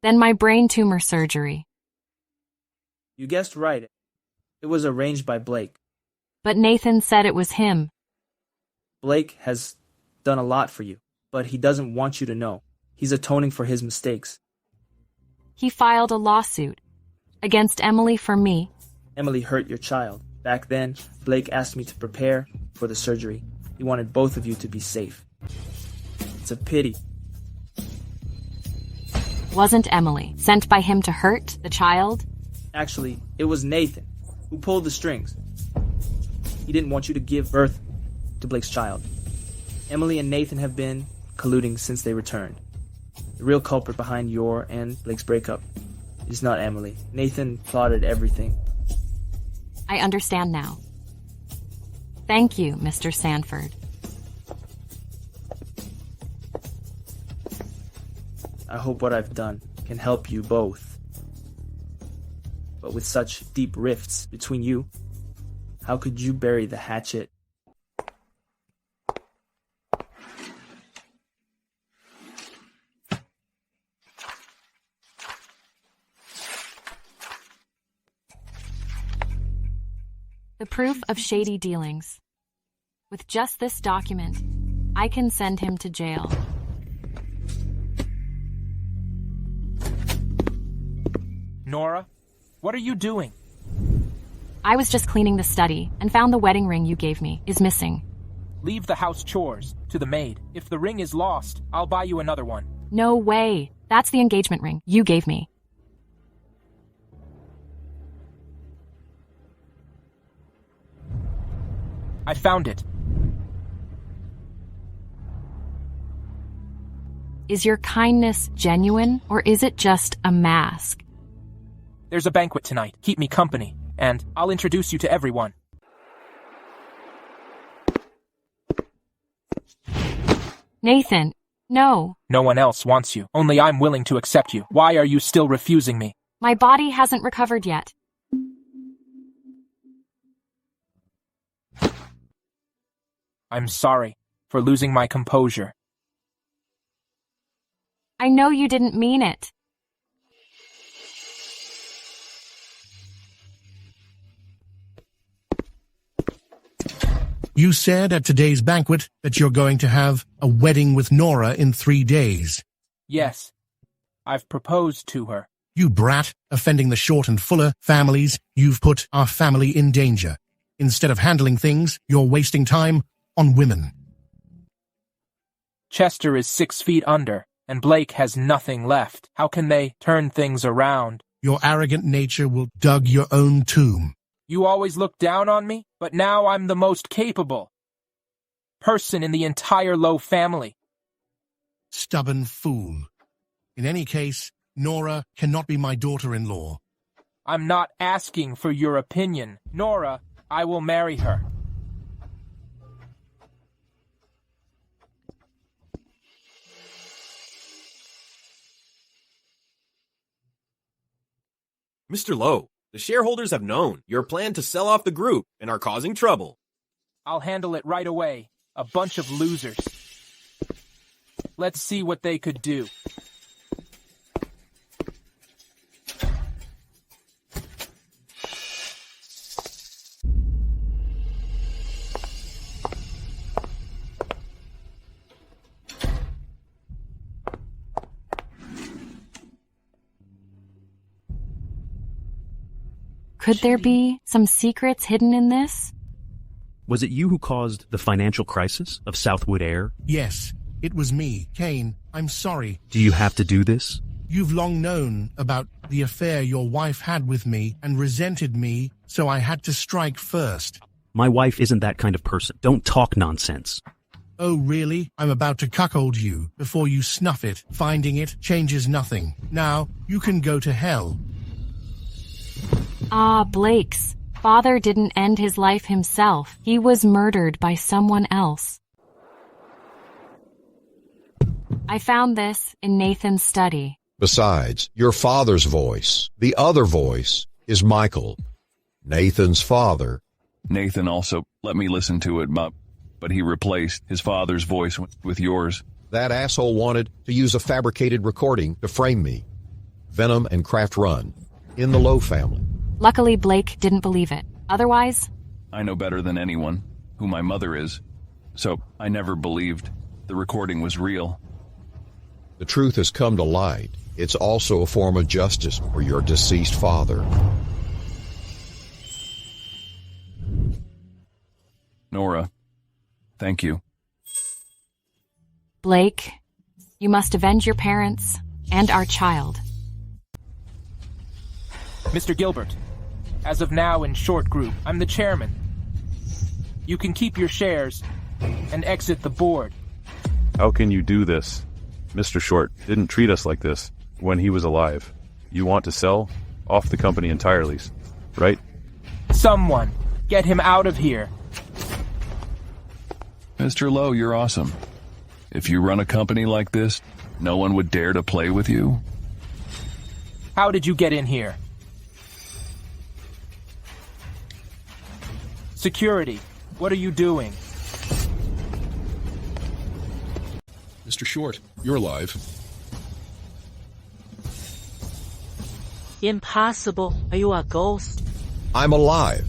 Then my brain tumor surgery. You guessed right. It was arranged by Blake. But Nathan said it was him. Blake has done a lot for you, but he doesn't want you to know. He's atoning for his mistakes. He filed a lawsuit against Emily for me. Emily hurt your child. Back then, Blake asked me to prepare for the surgery. He wanted both of you to be safe. It's a pity. Wasn't Emily sent by him to hurt the child? Actually, it was Nathan who pulled the strings. He didn't want you to give birth to Blake's child. Emily and Nathan have been colluding since they returned. The real culprit behind your and Blake's breakup is not Emily. Nathan plotted everything. I understand now. Thank you, Mr. Sanford. I hope what I've done can help you both. But with such deep rifts between you, how could you bury the hatchet? The proof of shady dealings. With just this document, I can send him to jail. Nora, what are you doing? I was just cleaning the study and found the wedding ring you gave me is missing. Leave the house chores to the maid. If the ring is lost, I'll buy you another one. No way. That's the engagement ring you gave me. I found it. Is your kindness genuine, or is it just a mask? There's a banquet tonight. Keep me company, and I'll introduce you to everyone. Nathan, no. No one else wants you. Only I'm willing to accept you. Why are you still refusing me? My body hasn't recovered yet. I'm sorry for losing my composure. I know you didn't mean it. You said at today's banquet that you're going to have a wedding with Nora in 3 days. Yes, I've proposed to her. You brat, offending the Short and Fuller families, you've put our family in danger. Instead of handling things, you're wasting time on women. Chester is 6 feet under, and Blake has nothing left. How can they turn things around? Your arrogant nature will dug your own tomb. You always look down on me, but now I'm the most capable person in the entire Lowe family. Stubborn fool. In any case, Nora cannot be my daughter-in-law. I'm not asking for your opinion. Nora, I will marry her. Mr. Lowe, the shareholders have known your plan to sell off the group and are causing trouble. I'll handle it right away. A bunch of losers. Let's see what they could do. Could there be some secrets hidden in this? Was it you who caused the financial crisis of Southwood Air? Yes, it was me, Kane. I'm sorry. Do you have to do this? You've long known about the affair your wife had with me and resented me, so I had to strike first. My wife isn't that kind of person. Don't talk nonsense. Oh, really? I'm about to cuckold you before you snuff it. Finding it changes nothing. Now, you can go to hell. Ah, Blake's father didn't end his life himself. He was murdered by someone else. I found this in Nathan's study. Besides, your father's voice, the other voice, is Michael, Nathan's father. Nathan also let me listen to it, but he replaced his father's voice with yours. That asshole wanted to use a fabricated recording to frame me. Venom and Kraft Run, in the Lowe family. Luckily, Blake didn't believe it. Otherwise, I know better than anyone who my mother is, so I never believed the recording was real. The truth has come to light. It's also a form of justice for your deceased father. Nora, thank you. Blake, you must avenge your parents and our child. Mr. Gilbert, as of now in Short Group, I'm the chairman. You can keep your shares and exit the board. How can you do this? Mr. Short didn't treat us like this when he was alive. You want to sell off the company entirely, right? Someone, get him out of here. Mr. Lowe, you're awesome. If you run a company like this, no one would dare to play with you. How did you get in here? Security, what are you doing? Mr. Short, you're alive. Impossible. Are you a ghost? I'm alive.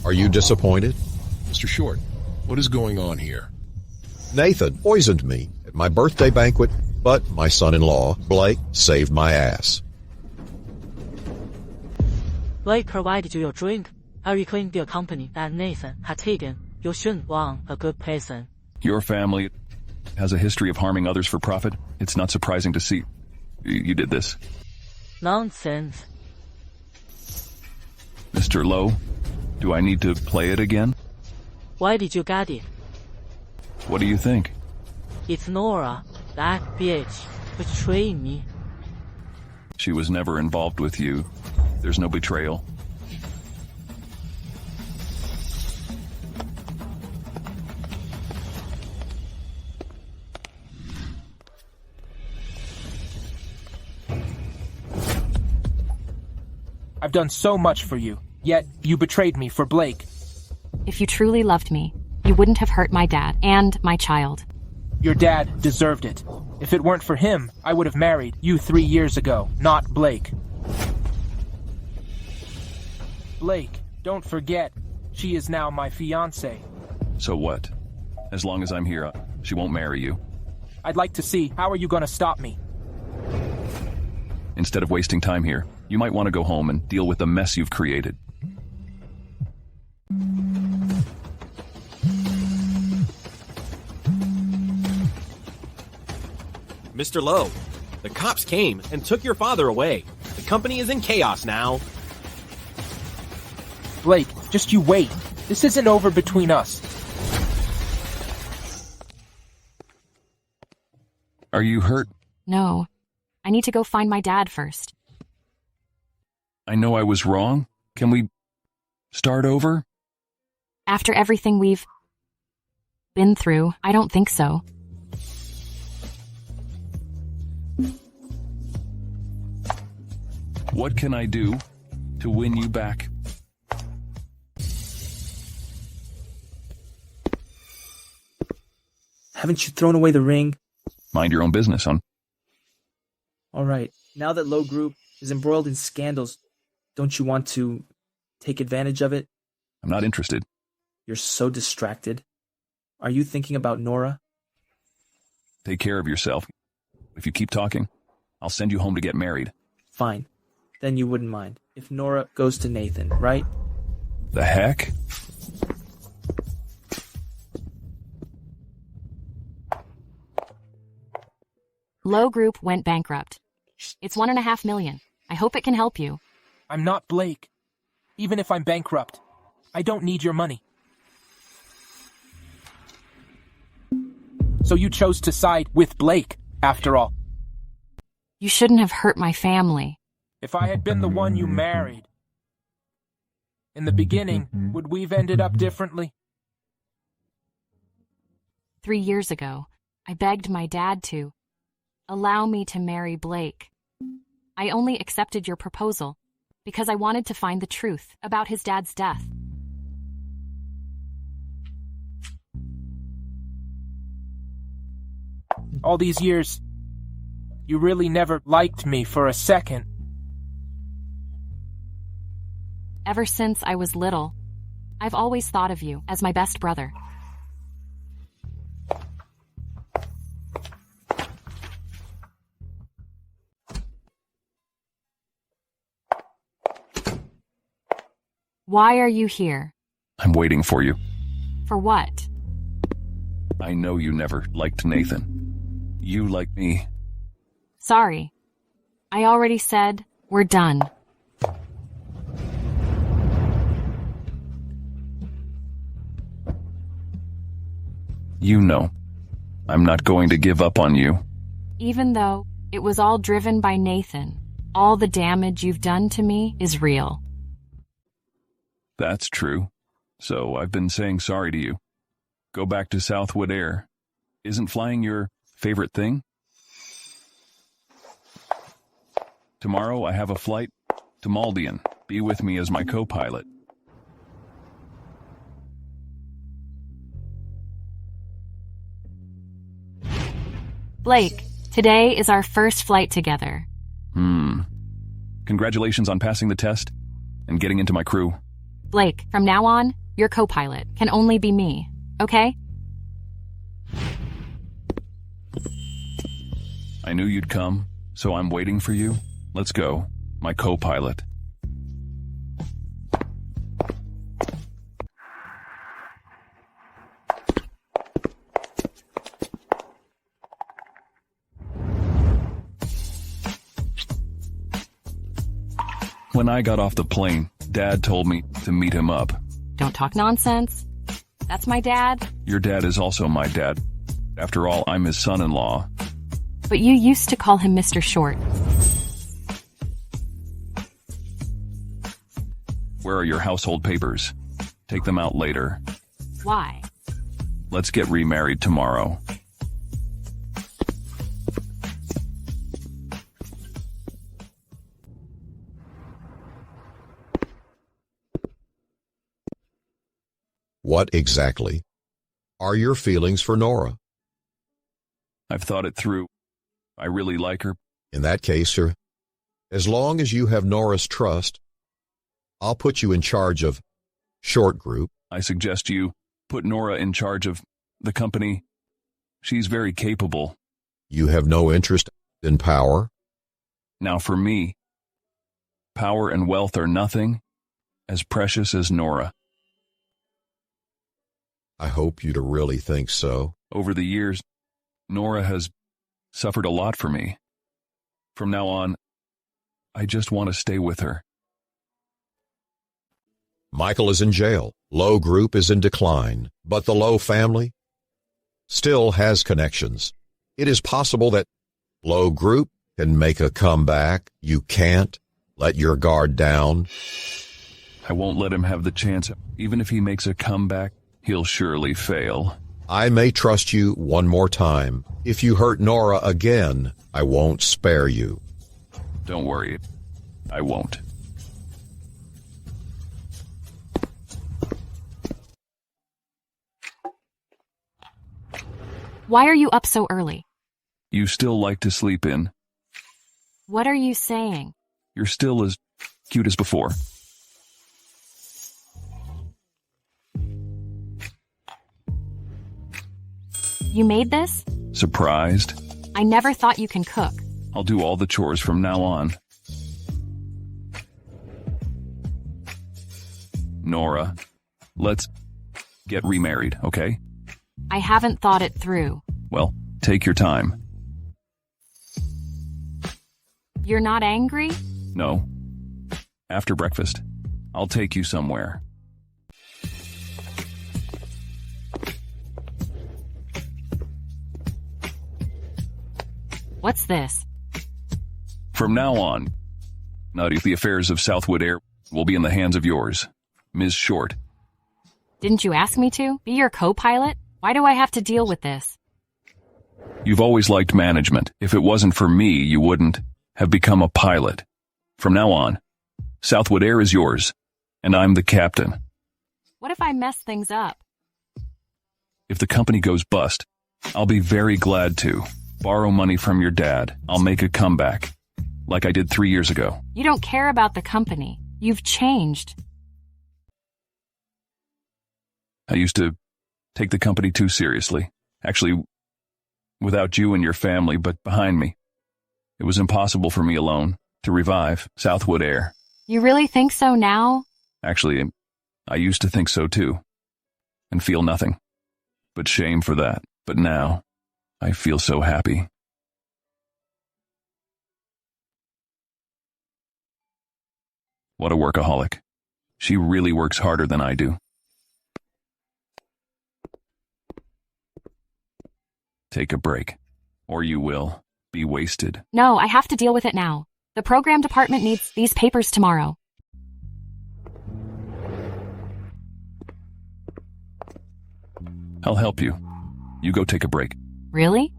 Are you disappointed? Mr. Short, what is going on here? Nathan poisoned me at my birthday banquet, but my son-in-law, Blake, saved my ass. Blake provided you your drink. I reclaimed your company that Nathan had taken. You shouldn't want a good person. Your family has a history of harming others for profit. It's not surprising to see you did this. Nonsense. Mr. Lowe, do I need to play it again? Why did you get it? What do you think? It's Nora. That bitch betrayed me. She was never involved with you. There's no betrayal. I've done so much for you, yet you betrayed me for Blake. If you truly loved me, you wouldn't have hurt my dad and my child. Your dad deserved it. If it weren't for him, I would have married you 3 years ago, not Blake. Blake, don't forget, she is now my fiancée. So what? As long as I'm here, she won't marry you. I'd like to see, how are you going to stop me? Instead of wasting time here, you might want to go home and deal with the mess you've created. Mr. Lowe, the cops came and took your father away. The company is in chaos now. Blake, just you wait. This isn't over between us. Are you hurt? No. I need to go find my dad first. I know I was wrong. Can we start over? After everything we've been through, I don't think so. What can I do to win you back? Haven't you thrown away the ring? Mind your own business, son. All right. Now that Lowe Group is embroiled in scandals, don't you want to take advantage of it? I'm not interested. You're so distracted. Are you thinking about Nora? Take care of yourself. If you keep talking, I'll send you home to get married. Fine. Then you wouldn't mind if Nora goes to Nathan, right? The heck? Lowe Group went bankrupt. It's $1.5 million. I hope it can help you. I'm not Blake. Even if I'm bankrupt, I don't need your money. So you chose to side with Blake, after all. You shouldn't have hurt my family. If I had been the one you married, in the beginning, would we've ended up differently? 3 years ago, I begged my dad to allow me to marry Blake. I only accepted your proposal because I wanted to find the truth about his dad's death. All these years, you really never liked me for a second. Ever since I was little, I've always thought of you as my best brother. Why are you here? I'm waiting for you. For what? I know you never liked Nathan. You like me. Sorry. I already said we're done. You know, I'm not going to give up on you. Even though it was all driven by Nathan, all the damage you've done to me is real. That's true. So I've been saying sorry to you. Go back to Southwood Air. Isn't flying your favorite thing? Tomorrow I have a flight to Maldian. Be with me as my co-pilot. Blake, today is our first flight together. Congratulations on passing the test and getting into my crew. Blake, from now on, your co-pilot can only be me, okay? I knew you'd come, so I'm waiting for you. Let's go, my co-pilot. When I got off the plane, Dad told me to meet him up. Don't talk nonsense. That's my dad. Your dad is also my dad. After all, I'm his son-in-law. But you used to call him Mr. Short. Where are your household papers? Take them out later. Why? Let's get remarried tomorrow. What exactly are your feelings for Nora? I've thought it through. I really like her. In that case, sir, as long as you have Nora's trust, I'll put you in charge of Short Group. I suggest you put Nora in charge of the company. She's very capable. You have no interest in power? Now for me, power and wealth are nothing as precious as Nora. I hope you to really think so. Over the years, Nora has suffered a lot for me. From now on, I just want to stay with her. Michael is in jail. Lowe Group is in decline, but the Lowe family still has connections. It is possible that Lowe Group can make a comeback. You can't let your guard down. I won't let him have the chance. Even if he makes a comeback, he'll surely fail. I may trust you one more time. If you hurt Nora again, I won't spare you. Don't worry. I won't. Why are you up so early? You still like to sleep in. What are you saying? You're still as cute as before. You made this? Surprised? I never thought you can cook. I'll do all the chores from now on. Nora, let's get remarried, okay? I haven't thought it through. Well, take your time. You're not angry? No. After breakfast, I'll take you somewhere. What's this? From now on, the affairs of Southwood Air will be in the hands of yours, Ms. Short. Didn't you ask me to? Be your co-pilot? Why do I have to deal with this? You've always liked management. If it wasn't for me, you wouldn't have become a pilot. From now on, Southwood Air is yours, and I'm the captain. What if I mess things up? If the company goes bust, I'll be very glad to. Borrow money from your dad. I'll make a comeback, like I did 3 years ago. You don't care about the company. You've changed. I used to take the company too seriously. Actually, without you and your family, but behind me. It was impossible for me alone to revive Southwood Air. You really think so now? Actually, I used to think so too, and feel nothing but shame for that. But now, I feel so happy. What a workaholic. She really works harder than I do. Take a break, or you will be wasted. No, I have to deal with it now. The program department needs these papers tomorrow. I'll help you. You go take a break. Really?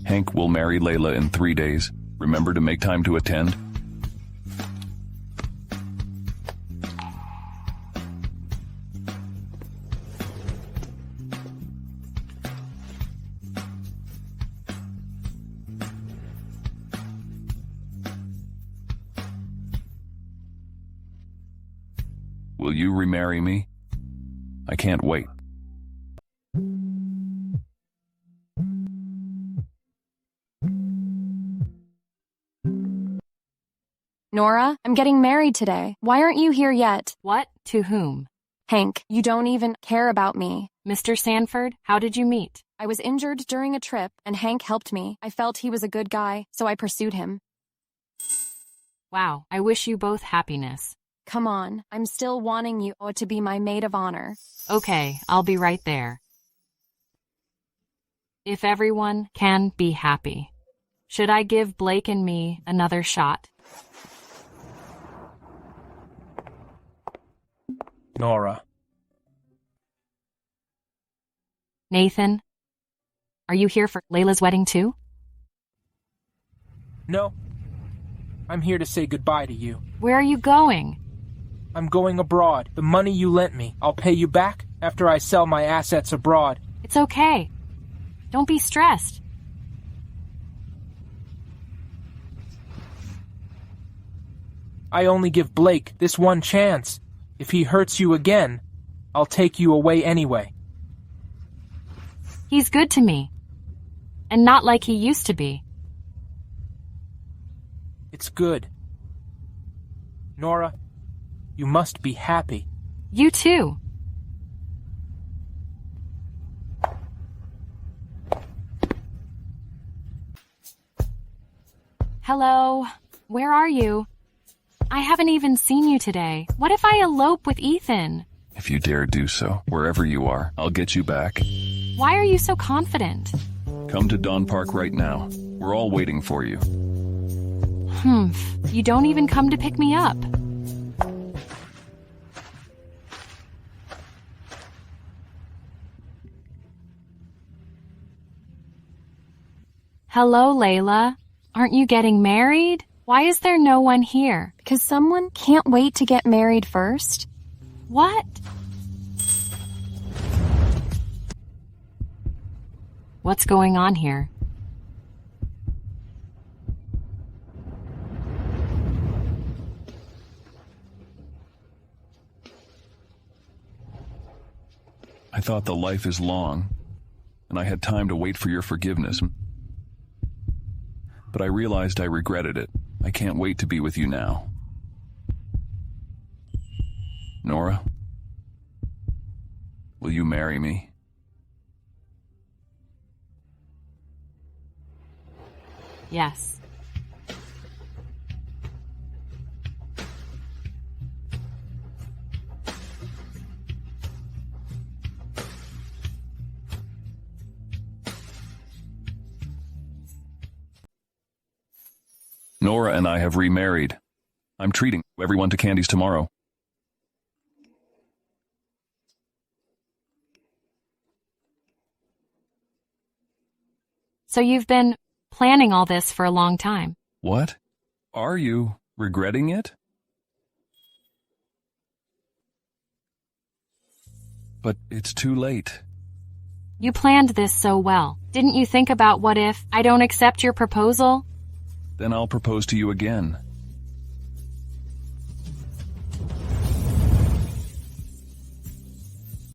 Hank will marry Layla in 3 days. Remember to make time to attend. Will you remarry me? I can't wait. Nora, I'm getting married today. Why aren't you here yet? What? To whom? Hank, you don't even care about me. Mr. Sanford, how did you meet? I was injured during a trip, and Hank helped me. I felt he was a good guy, so I pursued him. Wow, I wish you both happiness. Come on, I'm still wanting you to be my maid of honor. Okay, I'll be right there. If everyone can be happy, should I give Blake and me another shot? Nora. Nathan, are you here for Layla's wedding too? No. I'm here to say goodbye to you. Where are you going? I'm going abroad. The money you lent me, I'll pay you back after I sell my assets abroad. It's okay. Don't be stressed. I only give Blake this one chance. If he hurts you again, I'll take you away anyway. He's good to me. And not like he used to be. It's good. Nora, You must be happy. You too. Hello. Where are you? I haven't even seen you today. What if I elope with Ethan? If you dare do so, wherever you are, I'll get you back. Why are you so confident? Come to Dawn Park right now. We're all waiting for you. You don't even come to pick me up. Hello, Layla. Aren't you getting married? Why is there no one here? Because someone can't wait to get married first. What? What's going on here? I thought the life is long, and I had time to wait for your forgiveness. But I realized I regretted it. I can't wait to be with you now. Nora, will you marry me? Yes. Nora and I have remarried. I'm treating everyone to candies tomorrow. So you've been planning all this for a long time. What? Are you regretting it? But it's too late. You planned this so well. Didn't you think about what if I don't accept your proposal? Then I'll propose to you again.